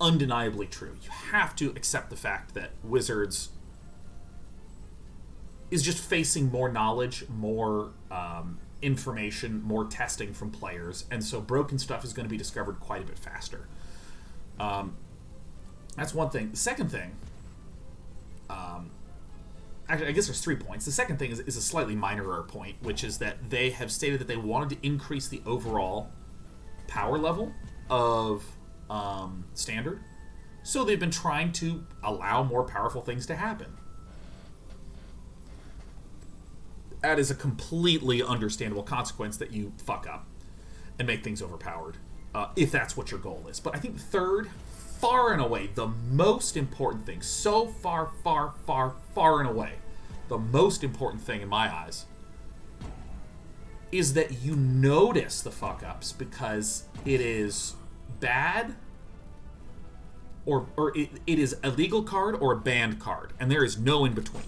undeniably true. You have to accept the fact that Wizards is just facing more knowledge, more information, more testing from players, and so broken stuff is going to be discovered quite a bit faster. That's one thing. The second thing, actually, I guess there's 3 points. The second thing is a slightly minorer point, which is that they have stated that they wanted to increase the overall power level of Standard, so they've been trying to allow more powerful things to happen. That is a completely understandable consequence that you fuck up and make things overpowered, if that's what your goal is. But I think third, far and away, the most important thing, so far and away, the most important thing in my eyes, is that you notice the fuck-ups, because it is bad, or it is a legal card or a banned card, and there is no in-between.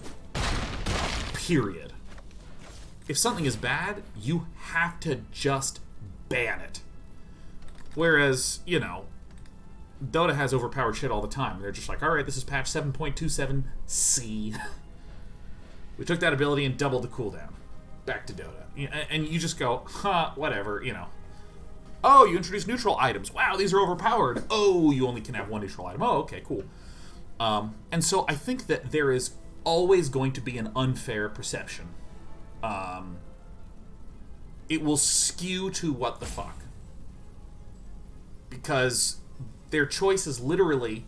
Period. If something is bad, you have to just ban it. Whereas, you know, Dota has overpowered shit all the time. They're just like, alright, this is patch 7.27C. We took that ability and doubled the cooldown. Back to Dota. And you just go, huh, whatever, you know. Oh, you introduced neutral items. Wow, these are overpowered. Oh, you only can have one neutral item. Oh, okay, cool. And so I think that there is always going to be an unfair perception. It will skew to what the fuck. Because their choice is literally,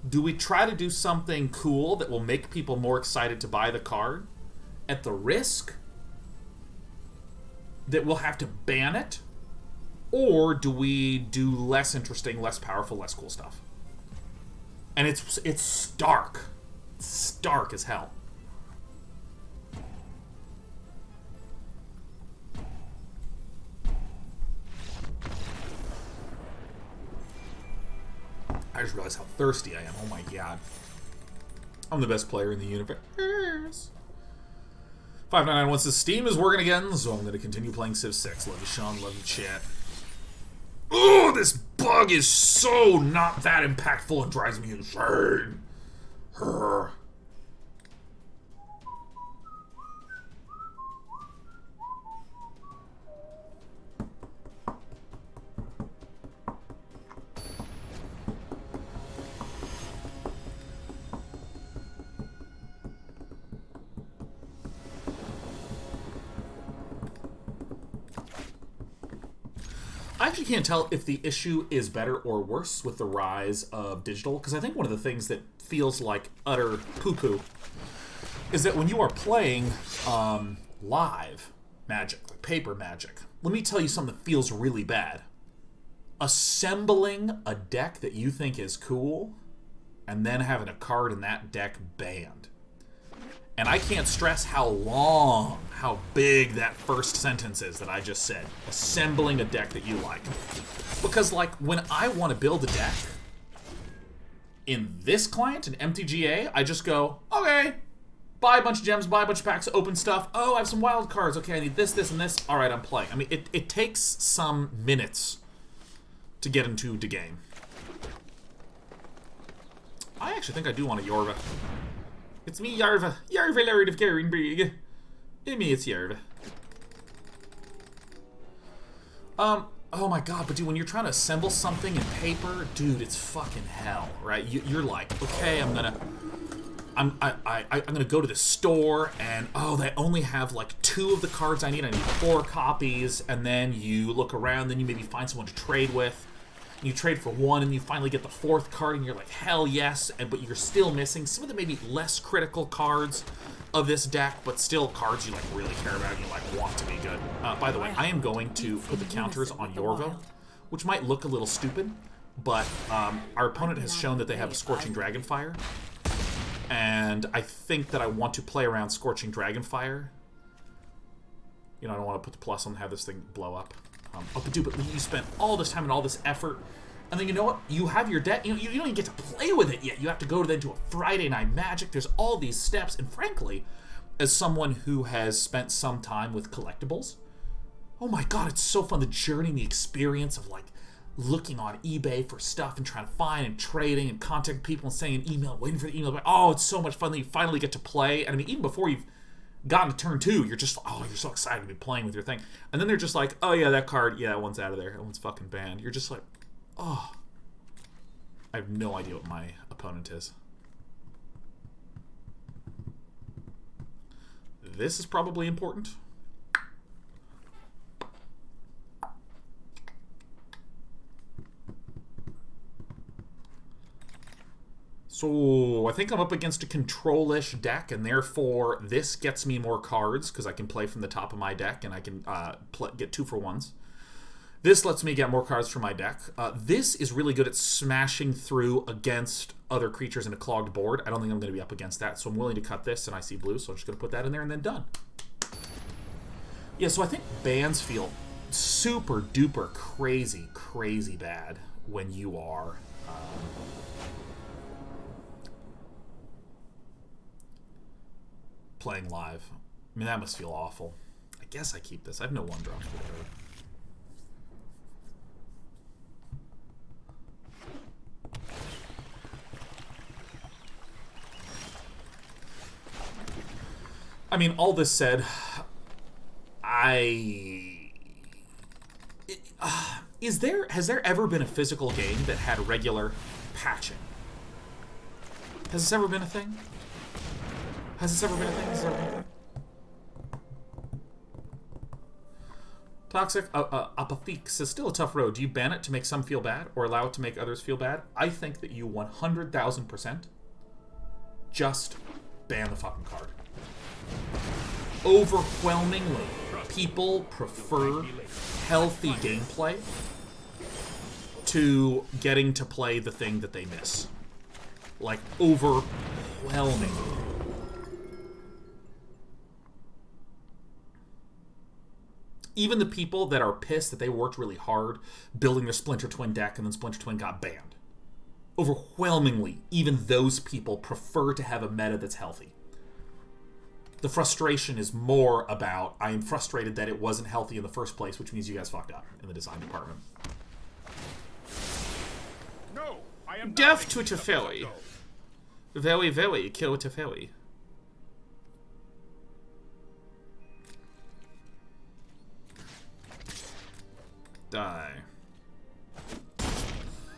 do we try to do something cool that will make people more excited to buy the card at the risk that we'll have to ban it? Or do we do less interesting, less powerful, less cool stuff? And it's stark. It's stark as hell. I just realized how thirsty I am. Oh my god. I'm the best player in the universe. 599 says, Steam is working again, so I'm going to continue playing Civ 6. Love you, Sean. Love you, chat. Oh, this bug is so not that impactful and drives me insane. I actually can't tell if the issue is better or worse with the rise of digital, because I think one of the things that feels like utter poo-poo is that when you are playing live Magic, like paper Magic, let me tell you something that feels really bad. Assembling a deck that you think is cool and then having a card in that deck banned. And I can't stress how long, how big that first sentence is that I just said. Assembling a deck that you like. Because, like, when I want to build a deck in this client, in MTGA, I just go, okay, buy a bunch of gems, buy a bunch of packs, open stuff. Oh, I have some wild cards. Okay, I need this, this, and this. All right, I'm playing. I mean, it takes some minutes to get into the game. I actually think I do want a Yorvo. It's me, Yorvo. Yorvo, Lord of Garenbrig. It's me, it's Yorvo. Oh my god, but dude, when you're trying to assemble something in paper, dude, it's fucking hell, right? You're like, okay, I'm gonna go to the store, and oh, they only have like 2 of the cards I need 4 copies, and then you look around, then you maybe find someone to trade with. You trade for 1, and you finally get the 4th card, and you're like, hell yes, but you're still missing some of the maybe less critical cards of this deck, but still cards you like really care about and you like want to be good. By the way, I am going to put the counters on Yorvo, which might look a little stupid, but our opponent has shown that they have a Scorching Dragonfire, and I think that I want to play around Scorching Dragonfire. You know, I don't want to put the plus on and have this thing blow up. But dude, but you spent all this time and all this effort, and then you know what? You have your deck. You don't even get to play with it yet. You have to go then to a Friday Night Magic. There's all these steps, and frankly, as someone who has spent some time with collectibles, oh my god, it's so fun. The journey, the experience of like looking on eBay for stuff and trying to find and trading and contacting people and sending an email, waiting for the email. But, oh, it's so much fun that you finally get to play. And I mean, even before you've gotten to turn 2, you're just, oh, you're so excited to be playing with your thing. And then they're just like, oh yeah, that card, yeah, that one's out of there. That one's fucking banned. You're just like, oh. I have no idea what my opponent is. This is probably important. So, I think I'm up against a control-ish deck, and therefore this gets me more cards, because I can play from the top of my deck, and I can get 2-for-1s. This lets me get more cards from my deck. This is really good at smashing through against other creatures in a clogged board. I don't think I'm going to be up against that, so I'm willing to cut this, and I see blue, so I'm just going to put that in there, and then done. Yeah, so I think bans feel super-duper crazy bad when you are... playing live. I mean, that must feel awful. I guess I keep this. I have no 1-drops for whatever. I mean, all this said, has there ever been a physical game that had regular patching? Has this ever been a thing? Has this ever been a thing? Has this ever been a thing? Toxic Apathique says, still a tough road. Do you ban it to make some feel bad or allow it to make others feel bad? I think that you 100,000% just ban the fucking card. Overwhelmingly, people prefer healthy gameplay to getting to play the thing that they miss. Like, overwhelmingly. Even the people that are pissed that they worked really hard building their Splinter Twin deck and then Splinter Twin got banned. Overwhelmingly, even those people prefer to have a meta that's healthy. The frustration is more about, I am frustrated that it wasn't healthy in the first place, which means you guys fucked up in the design department. No, I am Death to Teferi. Very, kill Teferi. Die.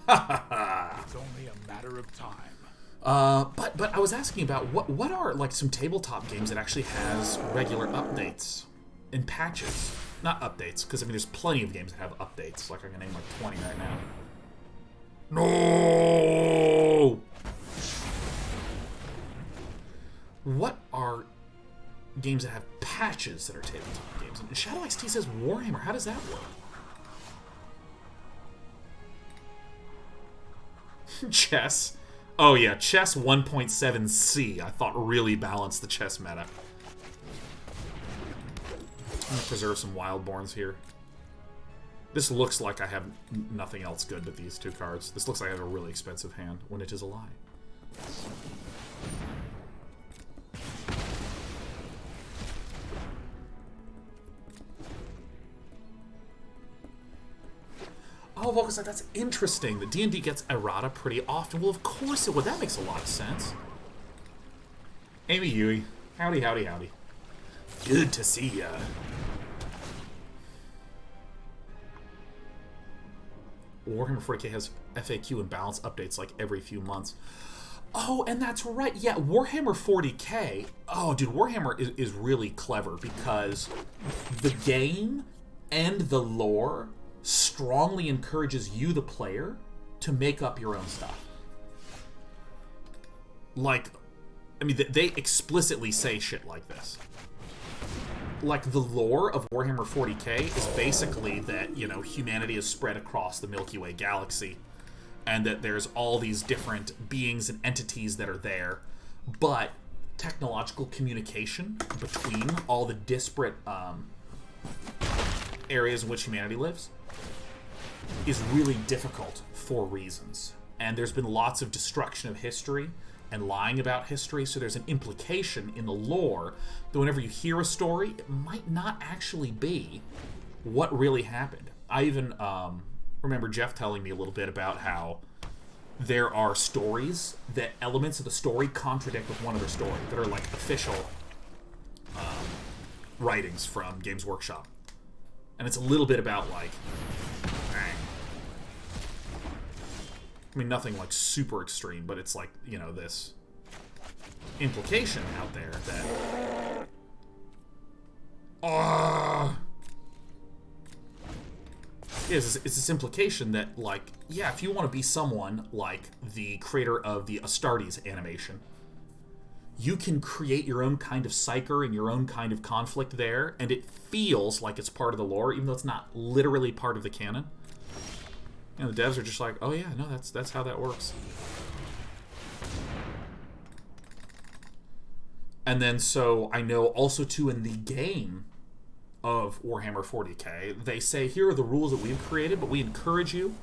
It's only a matter of time. But I was asking about what are like some tabletop games that actually has regular updates and patches. Not updates, because I mean there's plenty of games that have updates. Like I can name like 20 right now. No. What are games that have patches that are tabletop games? And Shadow XT says Warhammer. How does that work? Chess. Oh yeah, chess 1.7c I thought really balanced the chess meta. I'm gonna preserve some Wildborns here. This looks like I have nothing else good but these two cards. This looks like I have a really expensive hand, when it is a lie. Oh, Volka's like, that's interesting. The D&D gets errata pretty often. Well, of course it would. That makes a lot of sense. Amy Yui. Howdy, howdy, howdy. Good to see ya. Warhammer 40k has FAQ and balance updates like every few months. Oh, and that's right. Yeah, Warhammer 40k. Oh, dude, Warhammer is really clever because the game and the lore strongly encourages you, the player, to make up your own stuff. Like, I mean, they explicitly say shit like this. Like, the lore of Warhammer 40k is basically that, you know, humanity is spread across the Milky Way galaxy, and that there's all these different beings and entities that are there, but technological communication between all the disparate areas in which humanity lives is really difficult for reasons. And there's been lots of destruction of history and lying about history, so there's an implication in the lore that whenever you hear a story, it might not actually be what really happened. I even remember Jeff telling me a little bit about how there are stories that elements of the story contradict with one other story that are like official writings from Games Workshop. And it's a little bit about like, I mean, nothing like super extreme, but it's like, you know, this implication out there that it's this implication that, like, yeah, if you want to be someone like the creator of the Astartes animation, you can create your own kind of psyker and your own kind of conflict there, and it feels like it's part of the lore, even though it's not literally part of the canon. You know, the devs are just like, oh yeah, no, that's how that works. And then, so I know also too in the game of Warhammer 40k, they say, here are the rules that we've created, but we encourage you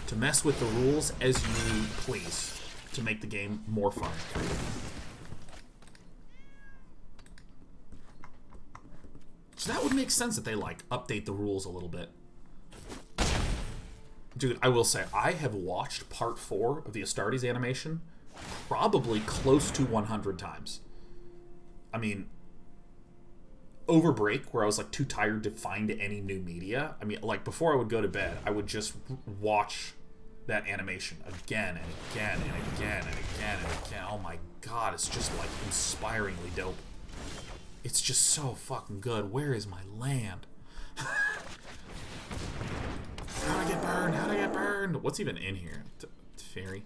to mess with the rules as you please to make the game more fun. So that would make sense that they, like, update the rules a little bit. Dude, I will say, I have watched part 4 of the Astartes animation probably close to 100 times. I mean, over break, where I was, like, too tired to find any new media, I mean, like, before I would go to bed, I would just watch that animation again and again and again and again and again. Oh my god, it's just, like, inspiringly dope. It's just so fucking good. Where is my land? How'd I get burned? How'd I get burned? What's even in here? Fairy.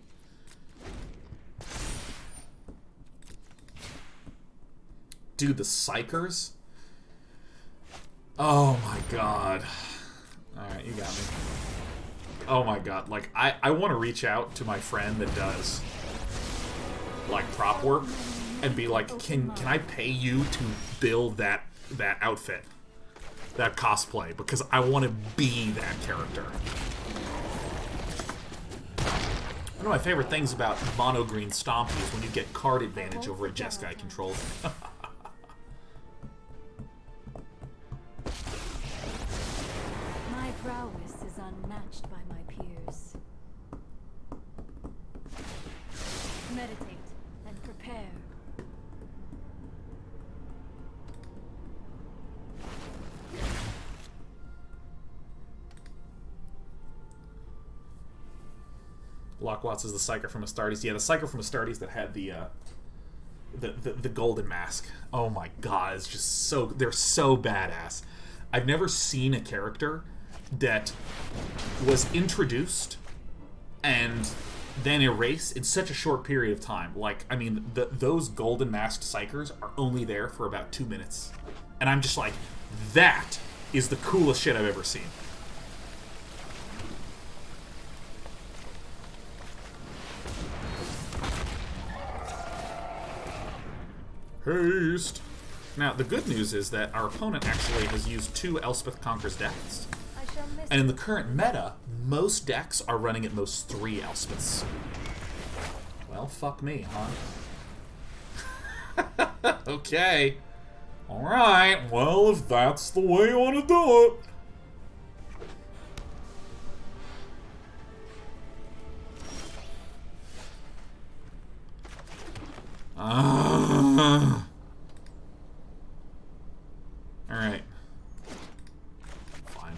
Dude, the Psychers? Oh my god. Alright, you got me. Oh my god. Like, I want to reach out to my friend that does, like, prop work and be like, can I pay you to build that outfit? That cosplay, because I want to be that character. One of my favorite things about Monogreen Stompy is when you get card advantage over a Jeskai controller. My prowess is unmatched by my peers. Meditate and prepare. Lock Watts is the Psyker from Astartes. Yeah, the Psyker from Astartes that had the golden mask. Oh my god, it's just so... They're so badass. I've never seen a character that was introduced and then erased in such a short period of time. Like, I mean, those golden masked Psykers are only there for about 2 minutes. And I'm just like, that is the coolest shit I've ever seen. Haste. Now, the good news is that our opponent actually has used 2 Elspeth Conquers decks. I shall miss And in the current meta, most decks are running at most 3 Elspeths. Well, fuck me, huh? Okay. Alright, well, if that's the way you want to do it. Alright. Fine.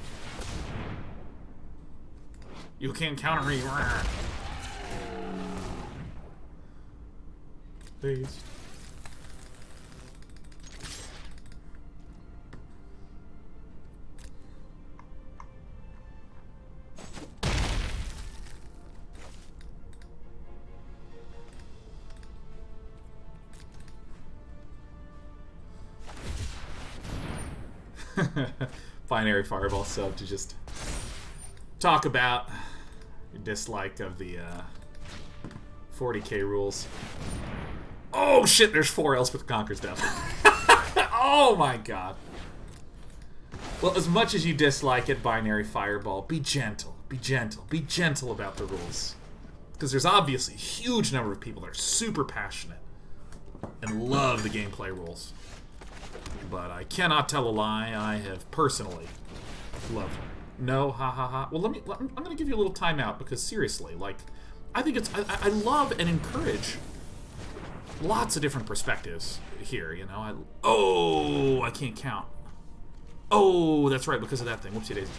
You can't counter me. Please. Binary Fireball sub to just talk about your dislike of the 40k rules. Oh shit, there's 4 Elspeth Conquers down. Oh my god. Well, as much as you dislike it, Binary Fireball, be gentle, be gentle, be gentle about the rules. Because there's obviously a huge number of people that are super passionate and love the gameplay rules. But I cannot tell a lie. I have personally loved it. No, ha ha ha. Well, I'm gonna give you a little timeout because seriously, like, I think it's I love and encourage lots of different perspectives here. You know, I can't count. Oh, that's right, because of that thing. Whoopsie daisy.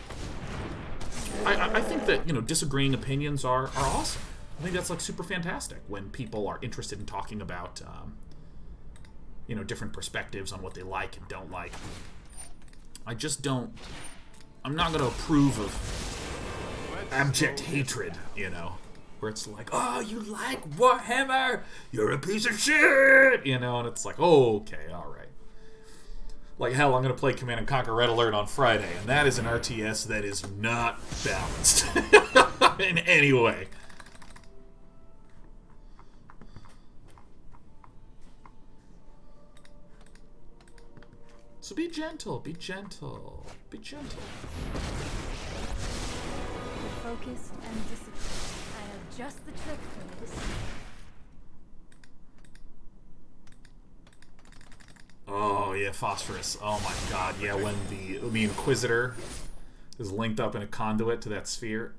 I think that, you know, disagreeing opinions are awesome. I think that's like super fantastic when people are interested in talking about you know, different perspectives on what they like and don't like. I just don't... I'm not going to approve of abject hatred, you know, where it's like, oh, you like Warhammer? You're a piece of shit! You know, and it's like, oh, okay, alright. Like, hell, I'm going to play Command & Conquer Red Alert on Friday, and that is an RTS that is not balanced in any way. So be gentle, be gentle, be gentle. focused and disciplined. I have just the trick for this. Oh yeah, Phosphorus. Oh my god, yeah, when the Inquisitor is linked up in a conduit to that sphere.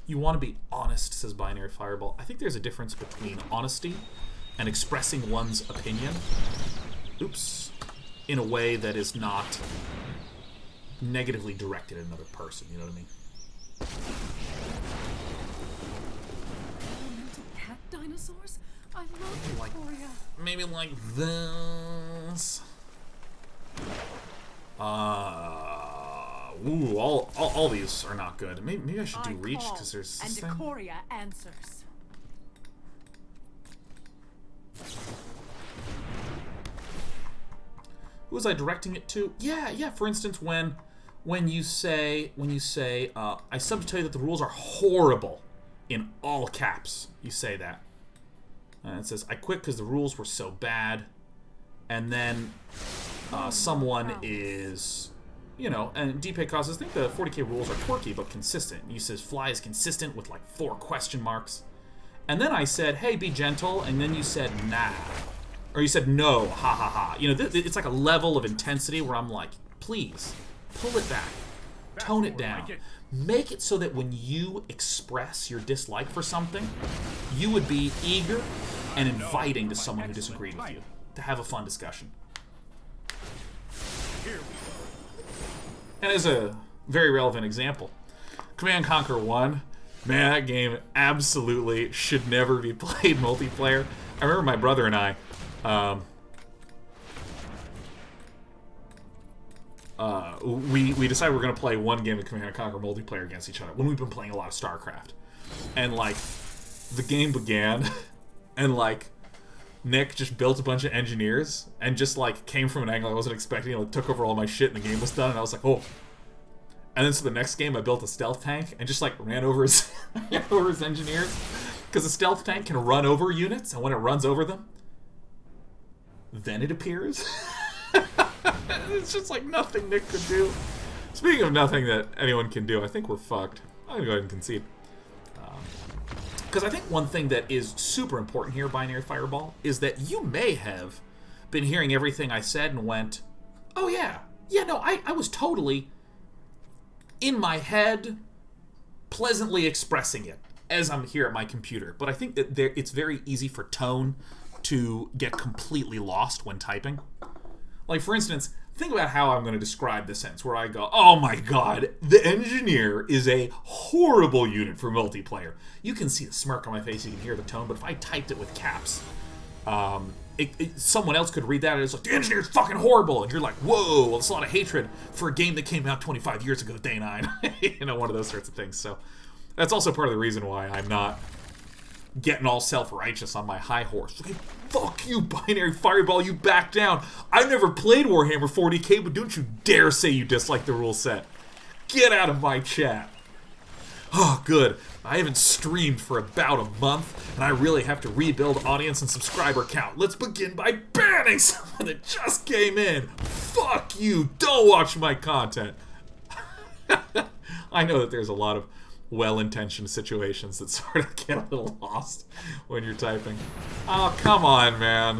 You want to be honest, says Binary Fireball. I think there's a difference between honesty and expressing one's opinion. Oops. In a way that is not negatively directed at another person, you know what I mean? Cat dinosaurs? I love Ikoria. Maybe like this. Ooh, all these are not good. Maybe I should do reach because there's this and thing. Ikoria answers. Who was I directing it to? Yeah. For instance, when you say I sub to tell you that the rules are horrible, in all caps, you say that. And it says I quit because the rules were so bad, and then someone is, you know, and DP causes. I think the 40k rules are quirky but consistent. And you says fly is consistent with like 4 question marks, and then I said, hey, be gentle, and then you said nah. Or you said no, ha ha ha. You know, it's like a level of intensity where I'm like, please, pull it back. Tone it down. Make it so that when you express your dislike for something, you would be eager and inviting to someone who disagreed with you to have a fun discussion. And as a very relevant example, Command & Conquer 1, man, that game absolutely should never be played multiplayer. I remember my brother and I, we decided we're going to play one game of Command & Conquer multiplayer against each other when we've been playing a lot of StarCraft. And, like, the game began, and, like, Nick just built a bunch of engineers and just, like, came from an angle I wasn't expecting and, like, took over all my shit and the game was done, and I was like, oh. And then so the next game I built a stealth tank and just, like, ran over his engineers. Because a stealth tank can run over units, and when it runs over them, then it appears. It's just like nothing Nick could do. Speaking of nothing that anyone can do, I think we're fucked. I'm going to go ahead and concede. Because I think one thing that is super important here, Binary Fireball, is that you may have been hearing everything I said and went, oh yeah, no, I was totally in my head pleasantly expressing it as I'm here at my computer. But I think that it's very easy for tone to get completely lost when typing. Like, for instance, think about how I'm going to describe this sentence where I go, oh my god, the engineer is a horrible unit for multiplayer. You can see the smirk on my face, you can hear the tone, but if I typed it with caps, someone else could read that and it's like, the engineer's fucking horrible, and you're like, whoa, well, that's a lot of hatred for a game that came out 25 years ago, day 9. You know, one of those sorts of things. So that's also part of the reason why I'm not getting all self-righteous on my high horse. Like, fuck you, Binary Fireball, you back down. I've never played Warhammer 40k, but don't you dare say you dislike the rule set. Get out of my chat. Oh, good. I haven't streamed for about a month, and I really have to rebuild audience and subscriber count. Let's begin by banning someone that just came in. Fuck you. Don't watch my content. I know that there's a lot of well-intentioned situations that sort of get a little lost when you're typing. Oh, come on, man.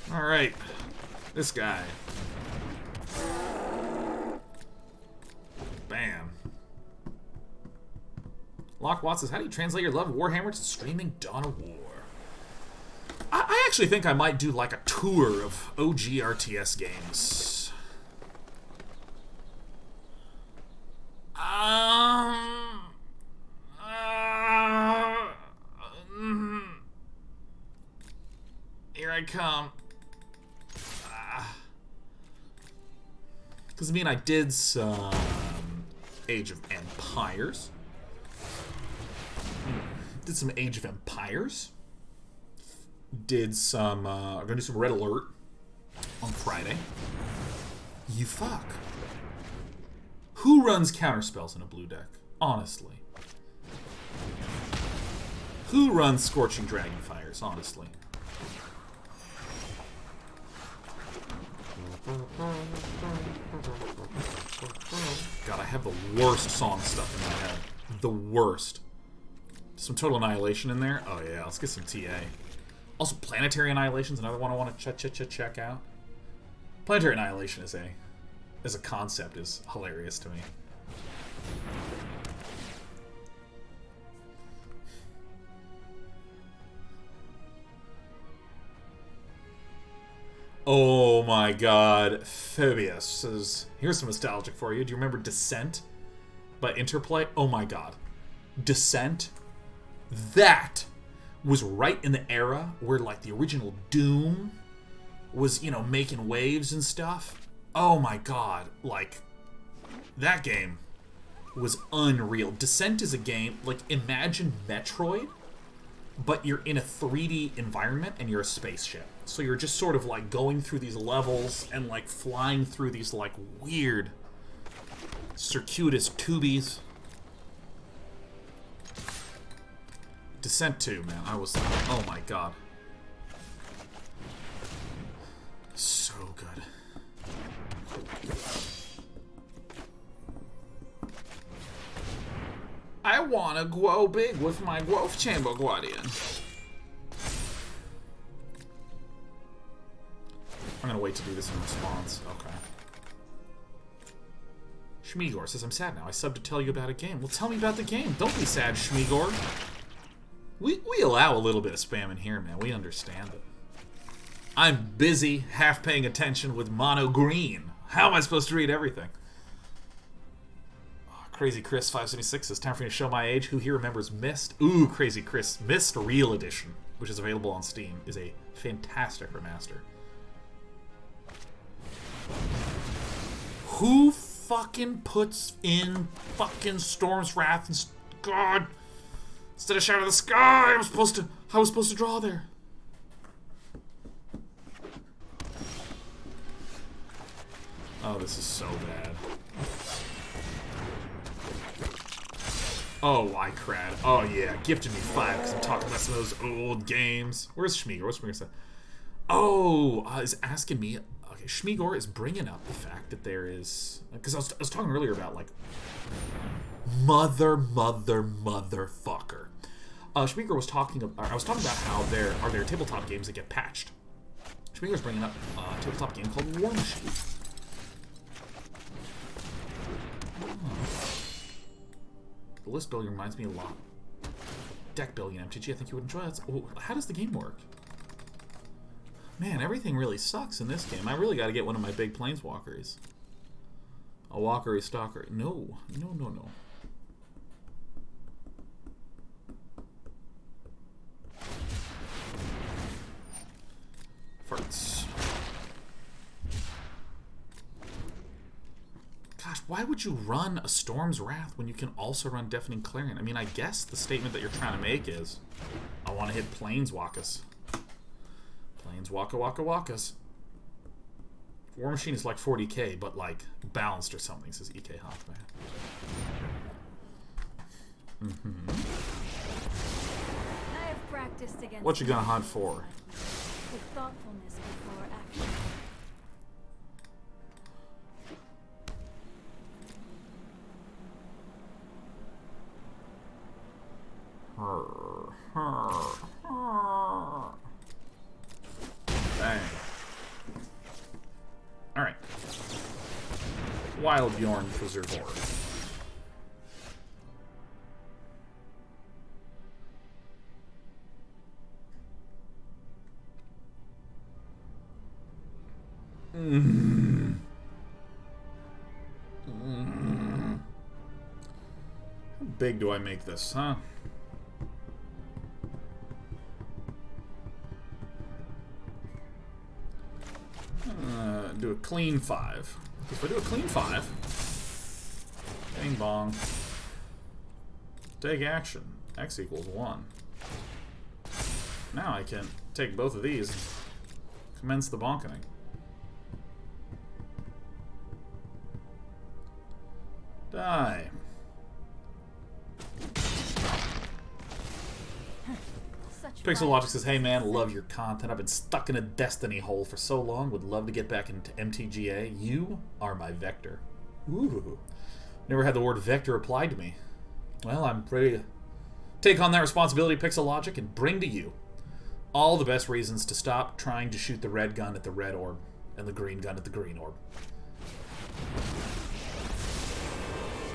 Alright. This guy. Bam. Locke Watts says, how do you translate your love of Warhammer to streaming Dawn of War? I actually think I might do like a tour of OG RTS games. Here I come. Because, I mean, I did some Age of Empires. Did some Age of Empires. Did some, I'm going to do some Red Alert on Friday. You fuck. Who runs counterspells in a blue deck? Honestly. Who runs Scorching Dragonfires? Honestly. God, I have the worst song stuff in my head. The worst. Some Total Annihilation in there? Oh yeah, let's get some TA. Also, Planetary Annihilation's another one I want to check out. Planetary Annihilation as a concept is hilarious to me. Oh my god, Phobius says, here's some nostalgic for you. Do you remember Descent by Interplay? Oh my god. Descent? That was right in the era where, like, the original Doom was, you know, making waves and stuff. Oh my god, like, that game was unreal. Descent is a game, like, imagine Metroid, but you're in a 3D environment and you're a spaceship. So you're just sort of like going through these levels and like flying through these like weird circuitous tubies. Descent 2, man. I was like, oh my god. So good. I wanna grow big with my growth chamber guardian. I'm gonna wait to do this in response. Okay. Shmigor says, I'm sad now. I subbed to tell you about a game. Well, tell me about the game. Don't be sad, Shmigor. We allow a little bit of spam in here, man. We understand it. I'm busy half paying attention with Monogreen. How am I supposed to read everything? Oh, Crazy Chris 576 says, time for me to show my age. Who here remembers Myst? Ooh, Crazy Chris. Myst Real Edition, which is available on Steam, is a fantastic remaster. Who fucking puts in fucking Storm's Wrath and God instead of Shadow of the Sky? I was supposed to draw there. Oh, this is so bad. Oh, iCrad. Oh, yeah. Gifted me 5 because I'm talking about some of those old games. Where's Schmiegor? What's Schmiegor say? Oh, is asking me. Okay, Schmiegor is bringing up the fact that there is. Because I was talking earlier about, like. Motherfucker. Schmiegor was talking. I was talking about how there are tabletop games that get patched. Schmiegor's bringing up a tabletop game called War Machine. The list building reminds me a lot. Deck building in MTG, I think you would enjoy that. Oh, how does the game work? Man, everything really sucks in this game. I really got to get one of my big planeswalkers. A walkery stalker. No. Farts. Gosh, why would you run a Storm's Wrath when you can also run Deafening Clarion? I mean, I guess the statement that you're trying to make is, I want to hit Planeswalkers. Planeswalkas. War Machine is like 40k, but like balanced or something, says EK Hoffman. I have practiced against What you gonna hunt for? with thoughtfulness before action. Bang. Alright. Wildborn Preserver. How big do I make this, huh? Do a clean 5. If I do a clean 5, bang bong. Take action. X equals 1. Now I can take both of these and commence the bonkening. Die. Pixel Logic says, hey man, love your content. I've been stuck in a Destiny hole for so long. Would love to get back into MTGA. You are my vector. Ooh. Never had the word vector applied to me. Well, I'm ready to take on that responsibility, Pixel Logic, and bring to you all the best reasons to stop trying to shoot the red gun at the red orb and the green gun at the green orb.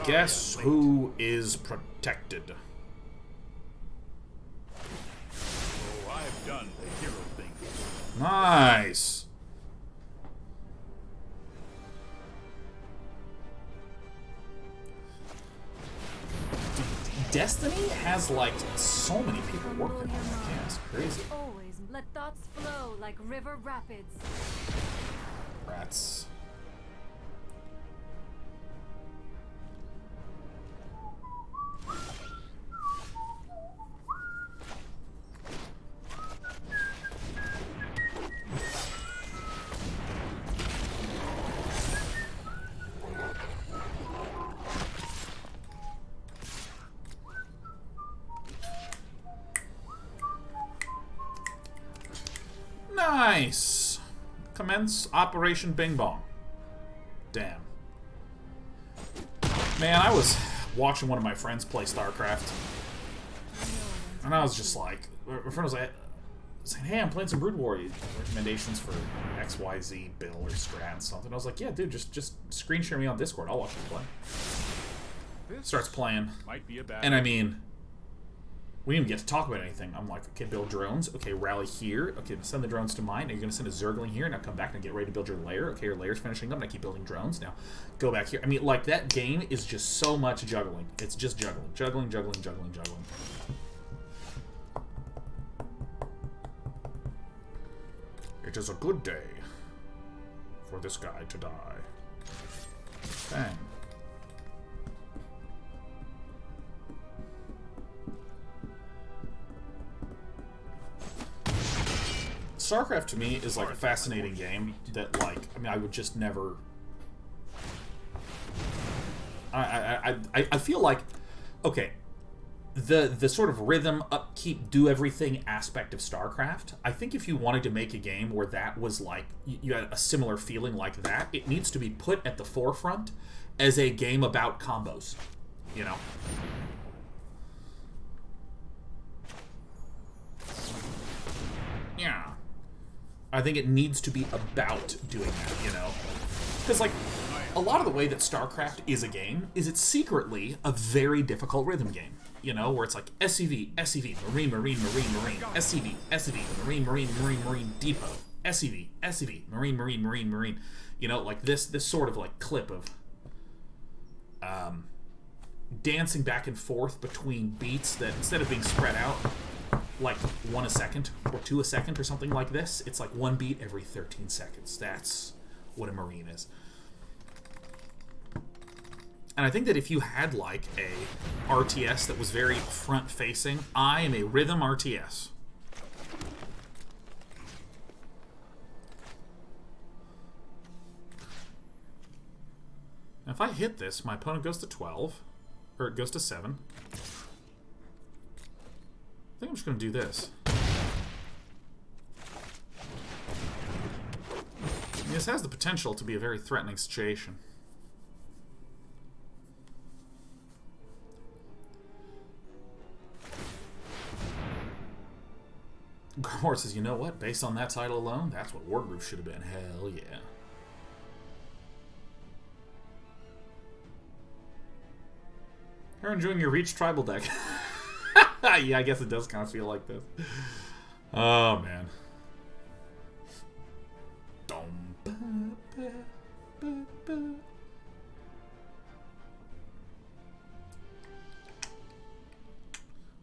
Guess who is protected? Done the hero thing. Nice. Destiny has like so many people working on it. Yeah, it's crazy. Always let thoughts flow like river rapids. Rats. Nice. Commence Operation Bing Bong. Damn. Man, I was watching one of my friends play StarCraft, and I was just like, my friend was like, saying, hey, I'm playing some Brood War. Recommendations for XYZ bill or strat and something. I was like, yeah, dude, just screen share me on Discord. I'll watch you play. Starts playing. Might be a bad And I mean, we didn't even get to talk about anything. I'm like, okay, build drones. Okay, rally here. Okay, send the drones to mine. Now you're going to send a Zergling here. Now come back and get ready to build your lair. Okay, your lair's finishing up. Now keep building drones. Now go back here. I mean, like, that game is just so much juggling. It's just juggling. Juggling. It is a good day for this guy to die. Bang. StarCraft to me is like a fascinating game that, like, I mean, I would just never. I feel like, okay, the sort of rhythm, upkeep, do everything aspect of StarCraft, I think if you wanted to make a game where that was like, you had a similar feeling like that, it needs to be put at the forefront as a game about combos, you know? Yeah. I think it needs to be about doing that, you know? Because, like, a lot of the way that StarCraft is a game is it's secretly a very difficult rhythm game. You know, where it's like SCV, SCV, Marine, Marine, Marine, Marine, SCV, SCV, Marine, Marine, Marine, Marine, Depot, SCV, SCV, Marine, Marine, Marine, Marine. You know, like this sort of like clip of dancing back and forth between beats that instead of being spread out like 1 a second or 2 a second or something like this, it's like 1 beat every 13 seconds. That's what a Marine is. And I think that if you had, like, a RTS that was very front-facing, I am a rhythm RTS. Now, if I hit this, my opponent goes to 12, or it goes to 7. I think I'm just going to do this. This has the potential to be a very threatening situation. Garmore says, you know what? Based on that title alone, that's what Wargroove should have been. Hell yeah. You're enjoying your Reach Tribal deck. Yeah, I guess it does kind of feel like this. Oh, man.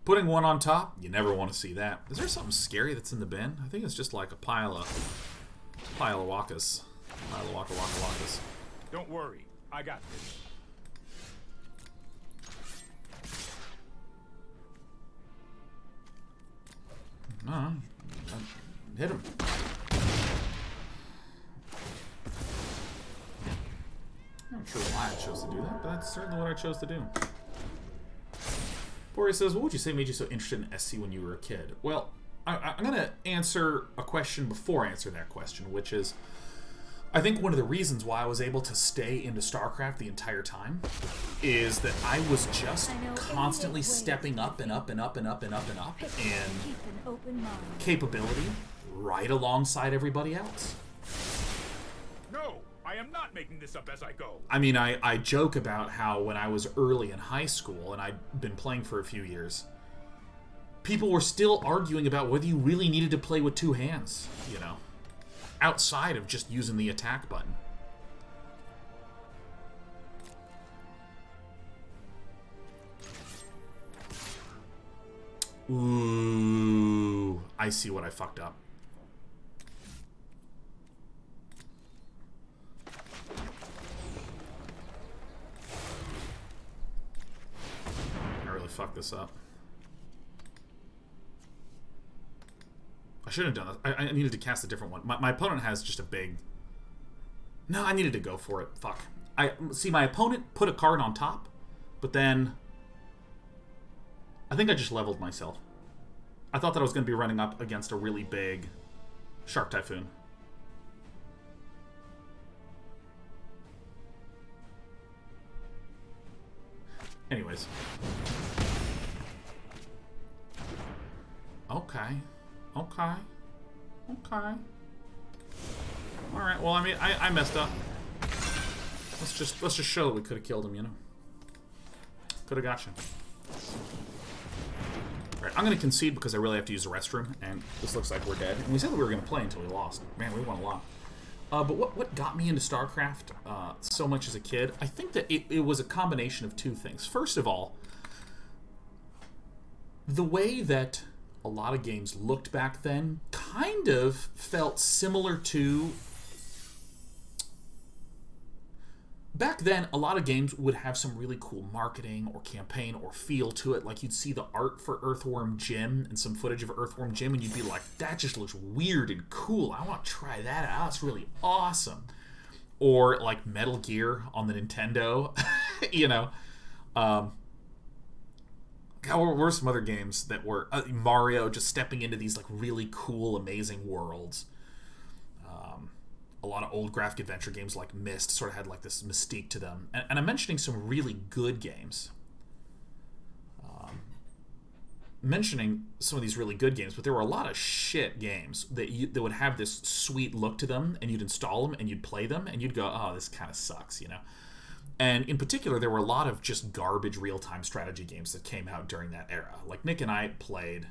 Putting one on top, you never want to see that. Is there something scary that's in the bin? I think it's just like a pile of wakas. Pile of waka wakas. Don't worry, I got this. No, hit him. I'm not sure why I chose to do that, but that's certainly what I chose to do. Boria says, what would you say made you so interested in SC when you were a kid? Well, I'm going to answer a question before I answer that question, which is, I think one of the reasons why I was able to stay into StarCraft the entire time is that I was just constantly stepping up and up and up and up and up and up in capability right alongside everybody else. No, I am not making this up as I go. I mean, I joke about how when I was early in high school, and I'd been playing for a few years, people were still arguing about whether you really needed to play with 2 hands, you know, outside of just using the attack button. Ooh, I see what I fucked up. I really fucked this up. I shouldn't have done that. I needed to cast a different one. My opponent has just a big... No, I needed to go for it. Fuck. See, my opponent put a card on top, but then... I think I just leveled myself. I thought that I was going to be running up against a really big Shark Typhoon. Anyways. Okay. Okay. Okay. Alright, well, I mean, I messed up. Let's just show that we could have killed him, you know? Could have got you. Alright, I'm going to concede because I really have to use the restroom, and this looks like we're dead. And we said that we were going to play until we lost. Man, we won a lot. But what got me into StarCraft so much as a kid, I think that it was a combination of 2 things. First of all, the way that a lot of games looked back then kind of felt similar to... Back then, a lot of games would have some really cool marketing or campaign or feel to it. Like, you'd see the art for Earthworm Jim and some footage of Earthworm Jim, and you'd be like, that just looks weird and cool. I want to try that out. That's really awesome. Or, like, Metal Gear on the Nintendo, you know. God, were some other games that were Mario just stepping into these like really cool, amazing worlds. A lot of old graphic adventure games like Myst sort of had like this mystique to them. And I'm mentioning some really good games. Mentioning some of these really good games, but there were a lot of shit games that would have this sweet look to them, and you'd install them and you'd play them and you'd go, oh, this kind of sucks, you know? And in particular, there were a lot of just garbage real-time strategy games that came out during that era. Like Nick and I played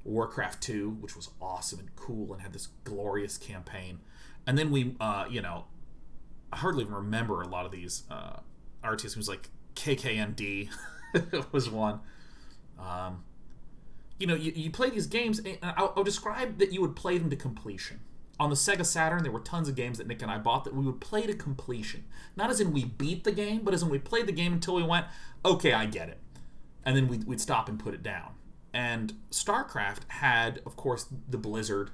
Warcraft 2, which was awesome and cool and had this glorious campaign. And then we, you know, I hardly even remember a lot of these RTS games, like KKND was one. You know, you play these games, and I'll describe that you would play them to completion. On the Sega Saturn, there were tons of games that Nick and I bought that we would play to completion. Not as in we beat the game, but as in we played the game until we went, okay, I get it. And then we'd stop and put it down. And StarCraft had, of course, the Blizzard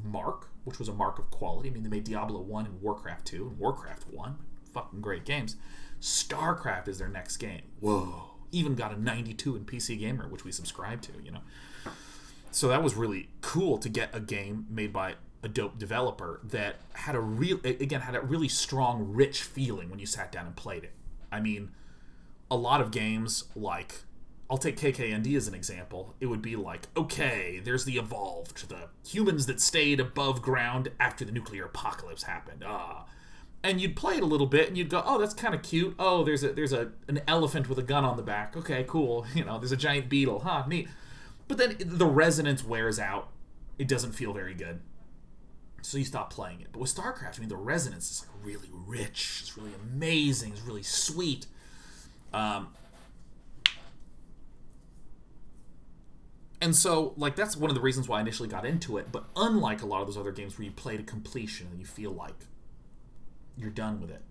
mark, which was a mark of quality. I mean, they made Diablo 1 and Warcraft 2 and Warcraft 1. Fucking great games. StarCraft is their next game. Whoa. Even got a 92 in PC Gamer, which we subscribed to, you know. So that was really cool to get a game made by a dope developer that had a really strong, rich feeling when you sat down and played it. I mean, a lot of games, like, I'll take KKND as an example. It would be like, okay, there's the Evolved, the humans that stayed above ground after the nuclear apocalypse happened. And you'd play it a little bit, and you'd go, oh, that's kind of cute. Oh, there's an elephant with a gun on the back. Okay, cool. You know, there's a giant beetle. Huh, neat. But then the resonance wears out. It doesn't feel very good. So you stop playing it. But with StarCraft, I mean, the resonance is like really rich. It's really amazing. It's really sweet. And so, like, that's one of the reasons why I initially got into it. But unlike a lot of those other games where you play to completion and you feel like you're done with it,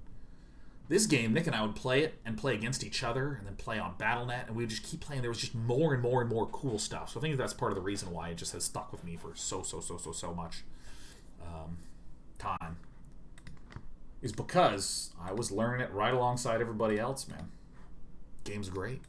this game, Nick and I would play it and play against each other and then play on Battle.net, and we would just keep playing. There was just more and more and more cool stuff. So I think that's part of the reason why it just has stuck with me for so much time. Is because I was learning it right alongside everybody else, man. Game's great.